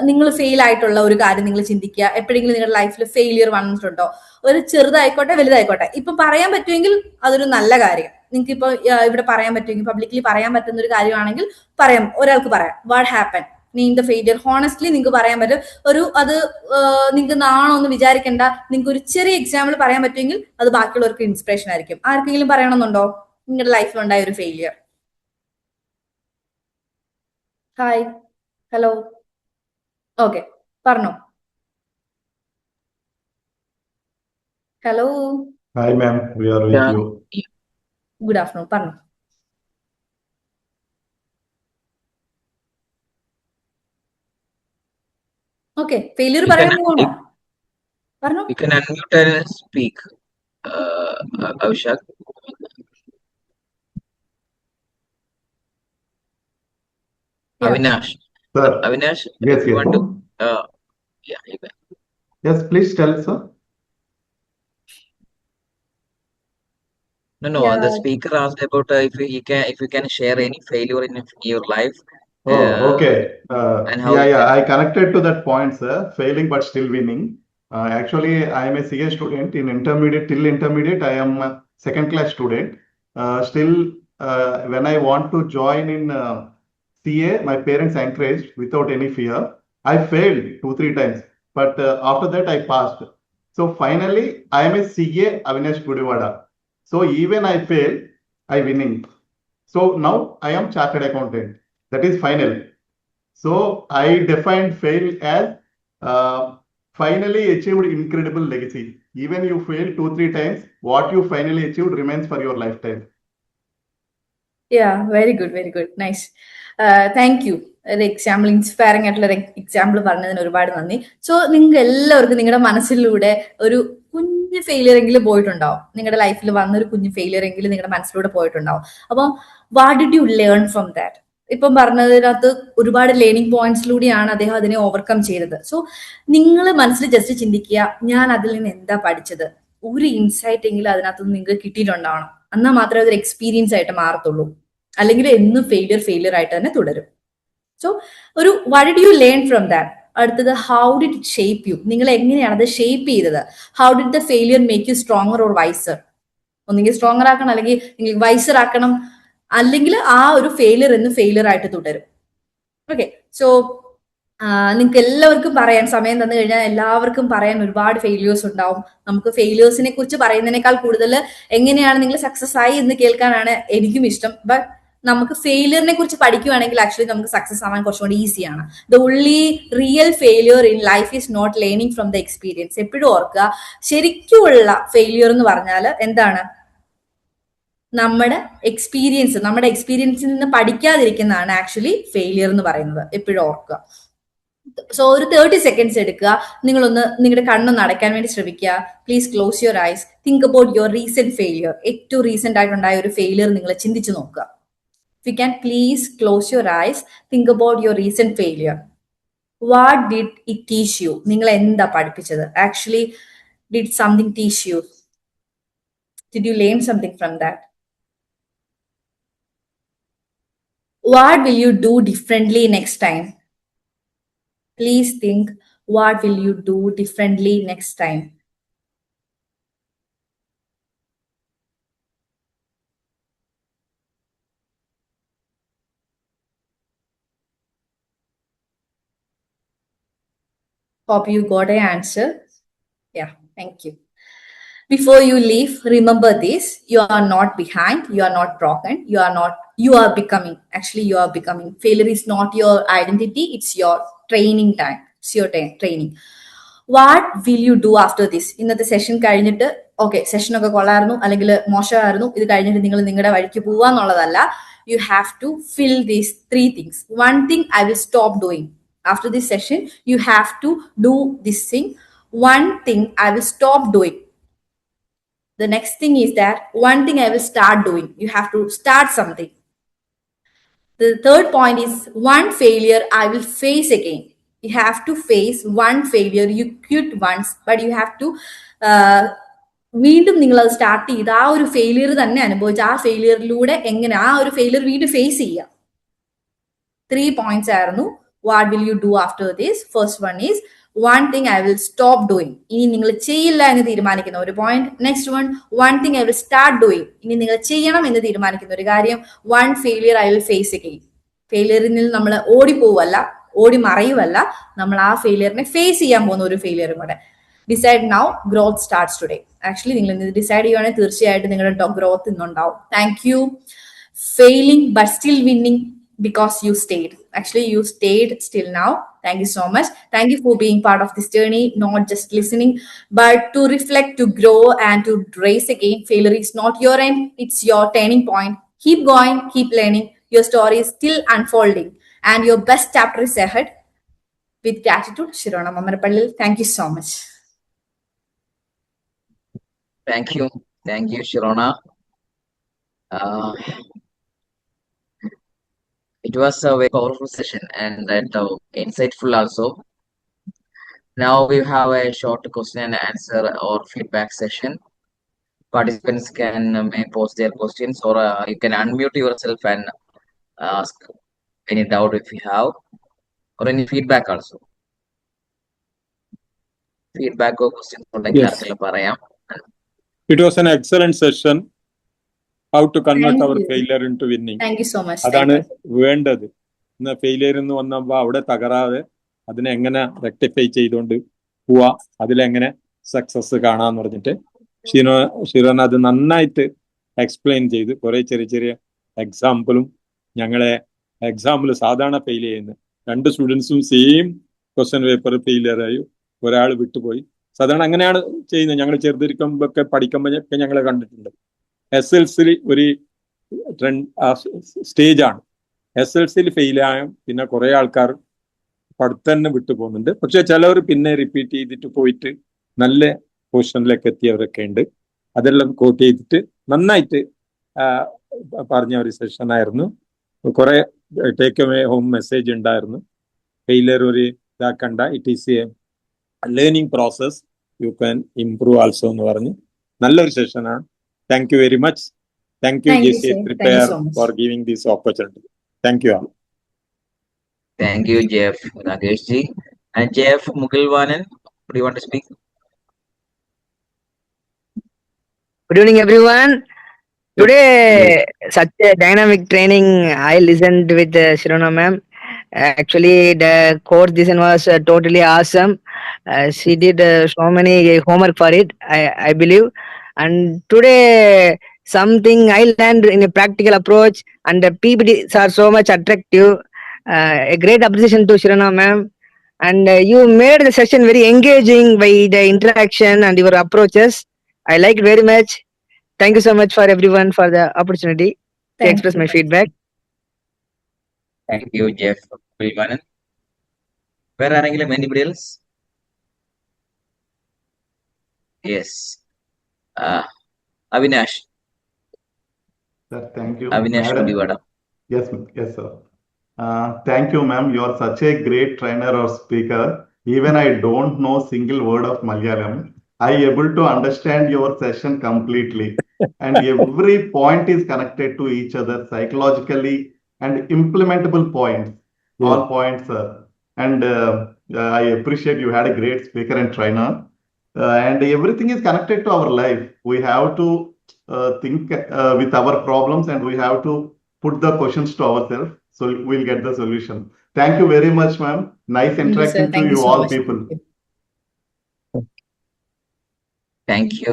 നിങ്ങൾ ഫെയിൽ ആയിട്ടുള്ള ഒരു കാര്യം നിങ്ങൾ ചിന്തിക്കുക. എപ്പോഴെങ്കിലും നിങ്ങളുടെ ലൈഫിൽ ഫെയിലിയർ വന്നിട്ടുണ്ടോ? ഒരു ചെറുതായിക്കോട്ടെ വലുതായിക്കോട്ടെ. ഇപ്പൊ പറയാൻ പറ്റുമെങ്കിൽ അതൊരു നല്ല കാര്യം. നിങ്ങൾക്ക് ഇപ്പൊ ഇവിടെ പറയാൻ പറ്റുമെങ്കിൽ, പബ്ലിക്കലി പറയാൻ പറ്റുന്ന ഒരു കാര്യമാണെങ്കിൽ പറയാം, ഒരാൾക്ക് പറയാം what happen name the failure. Honestly നിങ്ങൾക്ക് പറയാൻ പറ്റും. അത് നിങ്ങൾക്ക് നാണോ എന്ന് വിചാരിക്കേണ്ട. നിങ്ങൾക്ക് ഒരു ചെറിയ എക്സാമ്പിൾ പറയാൻ പറ്റുമെങ്കിൽ അത് ബാക്കിയുള്ളവർക്ക് ഇൻസ്പിറേഷൻ ആയിരിക്കും. ആർക്കെങ്കിലും പറയണമെന്നുണ്ടോ നിങ്ങളുടെ ലൈഫിൽ ഉണ്ടായ ഒരു ഫെയിലിയർ? ഹായ്, ഹലോ, ഓക്കെ, പറഞ്ഞോ. Hello, hi ma'am, we are with you. Good afternoon, പറഞ്ഞോ. ഓക്കെ, ഫെയിലിയർ പറയാൻ പോകണോ? പറഞ്ഞോ. You can unmute and speak, Avishak. Avinash. Sir, Avinash, yes, you yes. want to? Yeah, you can. Yes, please tell, sir. No, Yeah. the speaker asked about if you can share any failure in your life Okay. And how Yeah. I connected to that point, sir. Failing but still winning. Actually, I am a CA student in intermediate. Till intermediate, I am a second class student. Still, when I want to join in CA, my parents encouraged without any fear. I failed 2, 3 times, but after that I passed. So finally, I am a CA Avinash Gudivada. So even I failed, I winning. So now I am chartered accountant. That is final. So I defined fail as finally achieved incredible legacy. Even you fail 2, 3 times, what you finally achieved remains for your lifetime. Yeah, very good, very good. Nice. Thank you. ഒരു എക്സാമ്പിൾ ഇൻസ്പയറിംഗ് ആയിട്ടുള്ള ഒരു എക്സാമ്പിൾ പറഞ്ഞതിന് ഒരുപാട് നന്ദി. സോ നിങ്ങൾക്ക് എല്ലാവർക്കും നിങ്ങളുടെ മനസ്സിലൂടെ ഒരു കുഞ്ഞ് ഫെയിലിയർ എങ്കിലും പോയിട്ടുണ്ടാവും. നിങ്ങളുടെ ലൈഫിൽ വന്നൊരു കുഞ്ഞ് ഫെയിലിയർ എങ്കിലും നിങ്ങളുടെ മനസ്സിലൂടെ പോയിട്ടുണ്ടാവും. അപ്പം what did you learn from that? ഇപ്പം പറഞ്ഞതിനകത്ത് ഒരുപാട് ലേണിംഗ് പോയിന്റ്സിലൂടെയാണ് അദ്ദേഹം അതിനെ ഓവർകം ചെയ്തത്. സോ നിങ്ങൾ മനസ്സിൽ ജസ്റ്റ് ചിന്തിക്കുക, ഞാൻ അതിൽ നിന്ന് എന്താ പഠിച്ചത്? ഒരു ഇൻസൈറ്റ് എങ്കിലും അതിനകത്ത് നിങ്ങൾക്ക് കിട്ടിയിട്ടുണ്ടാവണം. എന്നാൽ മാത്രമേ അതൊരു എക്സ്പീരിയൻസ് ആയിട്ട് മാറത്തുള്ളൂ. അല്ലെങ്കിൽ എന്നും ഫെയിലിയർ ആയിട്ട് തന്നെ തുടരും. സോ ഒരു what did you learn from that? അടുത്തത് how did it shape you? നിങ്ങൾ എങ്ങനെയാണ് അത് ഷേപ്പ് ചെയ്തത്? How did the failure make you stronger or wiser? ഒന്നെങ്കിൽ സ്ട്രോങ്ങർ ആക്കണം, അല്ലെങ്കിൽ നിങ്ങൾ വൈസർ ആക്കണം, അല്ലെങ്കിൽ ആ ഒരു ഫെയിലിയർ എന്ന് ഫെയിലിയർ ആയിട്ട് തുടരും. ഓക്കെ, സോ നിങ്ങൾക്ക് എല്ലാവർക്കും പറയാൻ സമയം തന്നു കഴിഞ്ഞാൽ എല്ലാവർക്കും പറയാൻ ഒരുപാട് ഫെയിലിയേഴ്സ് ഉണ്ടാവും. നമുക്ക് ഫെയിലിയേഴ്സിനെ കുറിച്ച് പറയുന്നതിനേക്കാൾ കൂടുതൽ എങ്ങനെയാണ് നിങ്ങൾ സക്സസ് ആയി എന്ന് കേൾക്കാനാണ് എനിക്കും ഇഷ്ടം. ബട്ട് നമുക്ക് ഫെയിലിയറിനെ കുറിച്ച് പഠിക്കുകയാണെങ്കിൽ ആക്ച്വലി നമുക്ക് സക്സസ് ആവാൻ കുറച്ചുകൂടി ഈസിയാണ്. The only real failure in life is not learning from the experience. എപ്പോഴും ഓർക്കുക, ശരിക്കുമുള്ള ഫെയിലിയർ എന്ന് പറഞ്ഞാൽ എന്താണ്? നമ്മുടെ എക്സ്പീരിയൻസിൽ നിന്ന് പഠിക്കാതിരിക്കുന്നതാണ് ആക്ച്വലി ഫെയിലിയർ എന്ന് പറയുന്നത്. എപ്പോഴും ഓർക്കുക. സോ ഒരു 30 seconds എടുക്കുക, നിങ്ങളൊന്ന് നിങ്ങളുടെ കണ്ണൊന്ന് അടയ്ക്കാൻ വേണ്ടി ശ്രമിക്കുക. Please close your eyes, think about your recent failure. ഏറ്റവും റീസെന്റ് ആയിട്ടുണ്ടായ ഒരു ഫെയിലിയർ നിങ്ങൾ ചിന്തിച്ചു നോക്കുക. If you can please close your eyes, think about your recent failure. What did it teach you? നിങ്ങൾ എന്താ പഠിപ്പിച്ചത്? Actually, did something teach you? Did you learn something from that? What will you do differently next time? Please think, what will you do differently next time? Hope you got an answer. Yeah, thank you. Before you leave, remember this: you are not behind, you are not broken, you are becoming. Actually, you are becoming. Failure is not your identity, it's your training time. It's your training. What will you do after this? ഇന്നത്തെ സെഷൻ കഴിഞ്ഞിട്ട് ഓക്കെ സെഷനൊക്കെ കൊള്ളായിരുന്നു അല്ലെങ്കിൽ മോശമായിരുന്നു, ഇത് കഴിഞ്ഞിട്ട് നിങ്ങൾ നിങ്ങളുടെ വഴിക്ക് പോവാന്നുള്ളതല്ല. You have to fill these 3 things. One thing I will stop doing. After this session, you have to do this thing. One thing I will stop doing. The next thing is that one thing I will start doing. You have to start something. The third point is one failure I will face again. You have to face one failure. You quit once, but you have to വീണ്ടും നിങ്ങൾ അത് സ്റ്റാർട്ട് ചെയ്ത് ആ ഒരു ഫെയിലിയർ തന്നെ അനുഭവിച്ച് ആ ഫെയിലിയറിലൂടെ എങ്ങനെ ആ ഒരു ഫെയിലിയർ വീണ്ടും ഫേസ് ചെയ്യുക. 3 points ആയിരുന്നു. What will you do after this? First one is one thing I will stop doing. ഇനി നിങ്ങൾ ചെയ്യില്ല എന്ന് തീരുമാനിക്കുന്ന ഒരു point. Next one thing I will start doing. ഇനി നിങ്ങൾ ചെയ്യണം എന്ന് തീരുമാനിക്കുന്ന ഒരു കാര്യം. One failure I will face again. ഫെയിലിയറിൽ നിന്ന് നമ്മൾ ഓടിപ്പോവല്ല, ഓടി മറയുവല്ല, നമ്മൾ ആ ഫെയിലിയറിനെ ഫേസ് ചെയ്യാൻ പോകുന്ന ഒരു ഫെയിലിയറും കൂടെ. Decide now, growth starts today. Actually നിങ്ങൾ ഇന്ന് ഡിസൈഡ് ചെയ്യുവാണെങ്കിൽ തീർച്ചയായിട്ടും നിങ്ങളുടെ ഗ്രോത്ത് ഇന്നുണ്ടാവും. Thank you. Failing but still winning because you stayed. Actually, you stayed still now. Thank you so much. Thank you for being part of this journey, not just listening, but to reflect, to grow, and to raise again. Failure is not your end, it's your turning point. Keep going, keep learning. Your story is still unfolding, and your best chapter is ahead. With gratitude, Shirona Mamarapallil. Thank you so much. Thank you, Shirona. It was a very powerful session and that insightful also. Now we have a short question and answer or feedback session. Participants can may post their questions or you can unmute yourself and ask any doubt if you have, or any feedback also. Feedback or questions ഉണ്ടെങ്കിൽ Yes. ആർക്കെങ്കിലും പറയാം. It was an excellent session. How to convert Thank our you. failure into winning. Thank you so much. അതാണ് Thank you. വേണ്ടത്. ഇന്ന് ഫെയിലിയർ എന്ന് വന്നപ്പോൾ അവിടെ തകരാതെ അതിനെ എങ്ങനെ റെക്ടിഫൈ ചെയ്തുകൊണ്ട് പോവാ, അതിലെങ്ങനെ സക്സസ് കാണാന്ന് പറഞ്ഞിട്ട് ഷിറോൻ അത് നന്നായിട്ട് എക്സ്പ്ലെയിൻ ചെയ്ത് കുറെ ചെറിയ ചെറിയ എക്സാമ്പിളും ഞങ്ങളെ എക്സാമ്പിൾ സാധാരണ ഫെയിൽ ചെയ്യുന്ന 2 സ്റ്റുഡൻസും സെയിം ക്വസ്റ്റ്യൻ പേപ്പർ ഫെയിലിയർ ആയി, ഒരാൾ വിട്ടുപോയി. സാധാരണ അങ്ങനെയാണ് ചെയ്യുന്നത്. ഞങ്ങൾ ചെറുതിരിക്കുമ്പോഴൊക്കെ പഠിക്കുമ്പോഴൊക്കെ ഞങ്ങൾ കണ്ടിട്ടുണ്ട്. SLC ഒരു സ്റ്റേജാണ്. SLC ഫെയിലായും പിന്നെ കുറെ ആൾക്കാർ പഠിത്തം തന്നെ വിട്ടു പോകുന്നുണ്ട്. പക്ഷെ ചിലവർ പിന്നെ റിപ്പീറ്റ് ചെയ്തിട്ട് പോയിട്ട് നല്ല പൊസിഷനിലേക്ക് എത്തിയവരൊക്കെ ഉണ്ട്. അതെല്ലാം കോട്ട് ചെയ്തിട്ട് നന്നായിട്ട് പറഞ്ഞ ഒരു സെഷൻ ആയിരുന്നു. കുറെ ടേക്ക് അവേ ഹോം മെസ്സേജ് ഉണ്ടായിരുന്നു. ഫെയിലിയർ ഒരു ഇതാക്കണ്ട, it is a learning process, you can improve also എന്ന് പറഞ്ഞ് നല്ലൊരു സെഷനാണ്. Thank you very much. Thank you, Thank you, JC sir. Prepare, Thank you so much. for giving this opportunity. Thank you all. Thank you, Jeff Rakesh ji. And Jeff Mugilwanan, do you want to speak? Good evening, everyone. Today, such a dynamic training I listened with Shirona ma'am. Actually, the course design was totally awesome. She did so many homework for it, I believe. And today, something I learned in a practical approach, and the PPTs are so much attractive. A great appreciation to Shirona ma'am. And you made the session very engaging by the interaction and your approaches. I liked very much. Thank you so much for everyone for the opportunity to Thank express you. my feedback. Thank you, Jeff Mugilwanan. Where are anybody else? Yes. Avinash. Sir, thank you. Avinash Madam. Mudivada. Yes, yes, sir. Thank you, ma'am. You are such a great trainer or speaker. Even I don't know single word of Malayalam. I able to understand your session completely. And every point is connected to each other psychologically and implementable points. Yeah. All points, sir. And I appreciate you had a great speaker and trainer. And everything is connected to our life. We have to think with our problems, and we have to put the questions to ourselves, so we'll get the solution. Thank you very much, ma'am. Nice Thank you, sir. interacting to Thank you you so all much. people. Thank you. Thank you.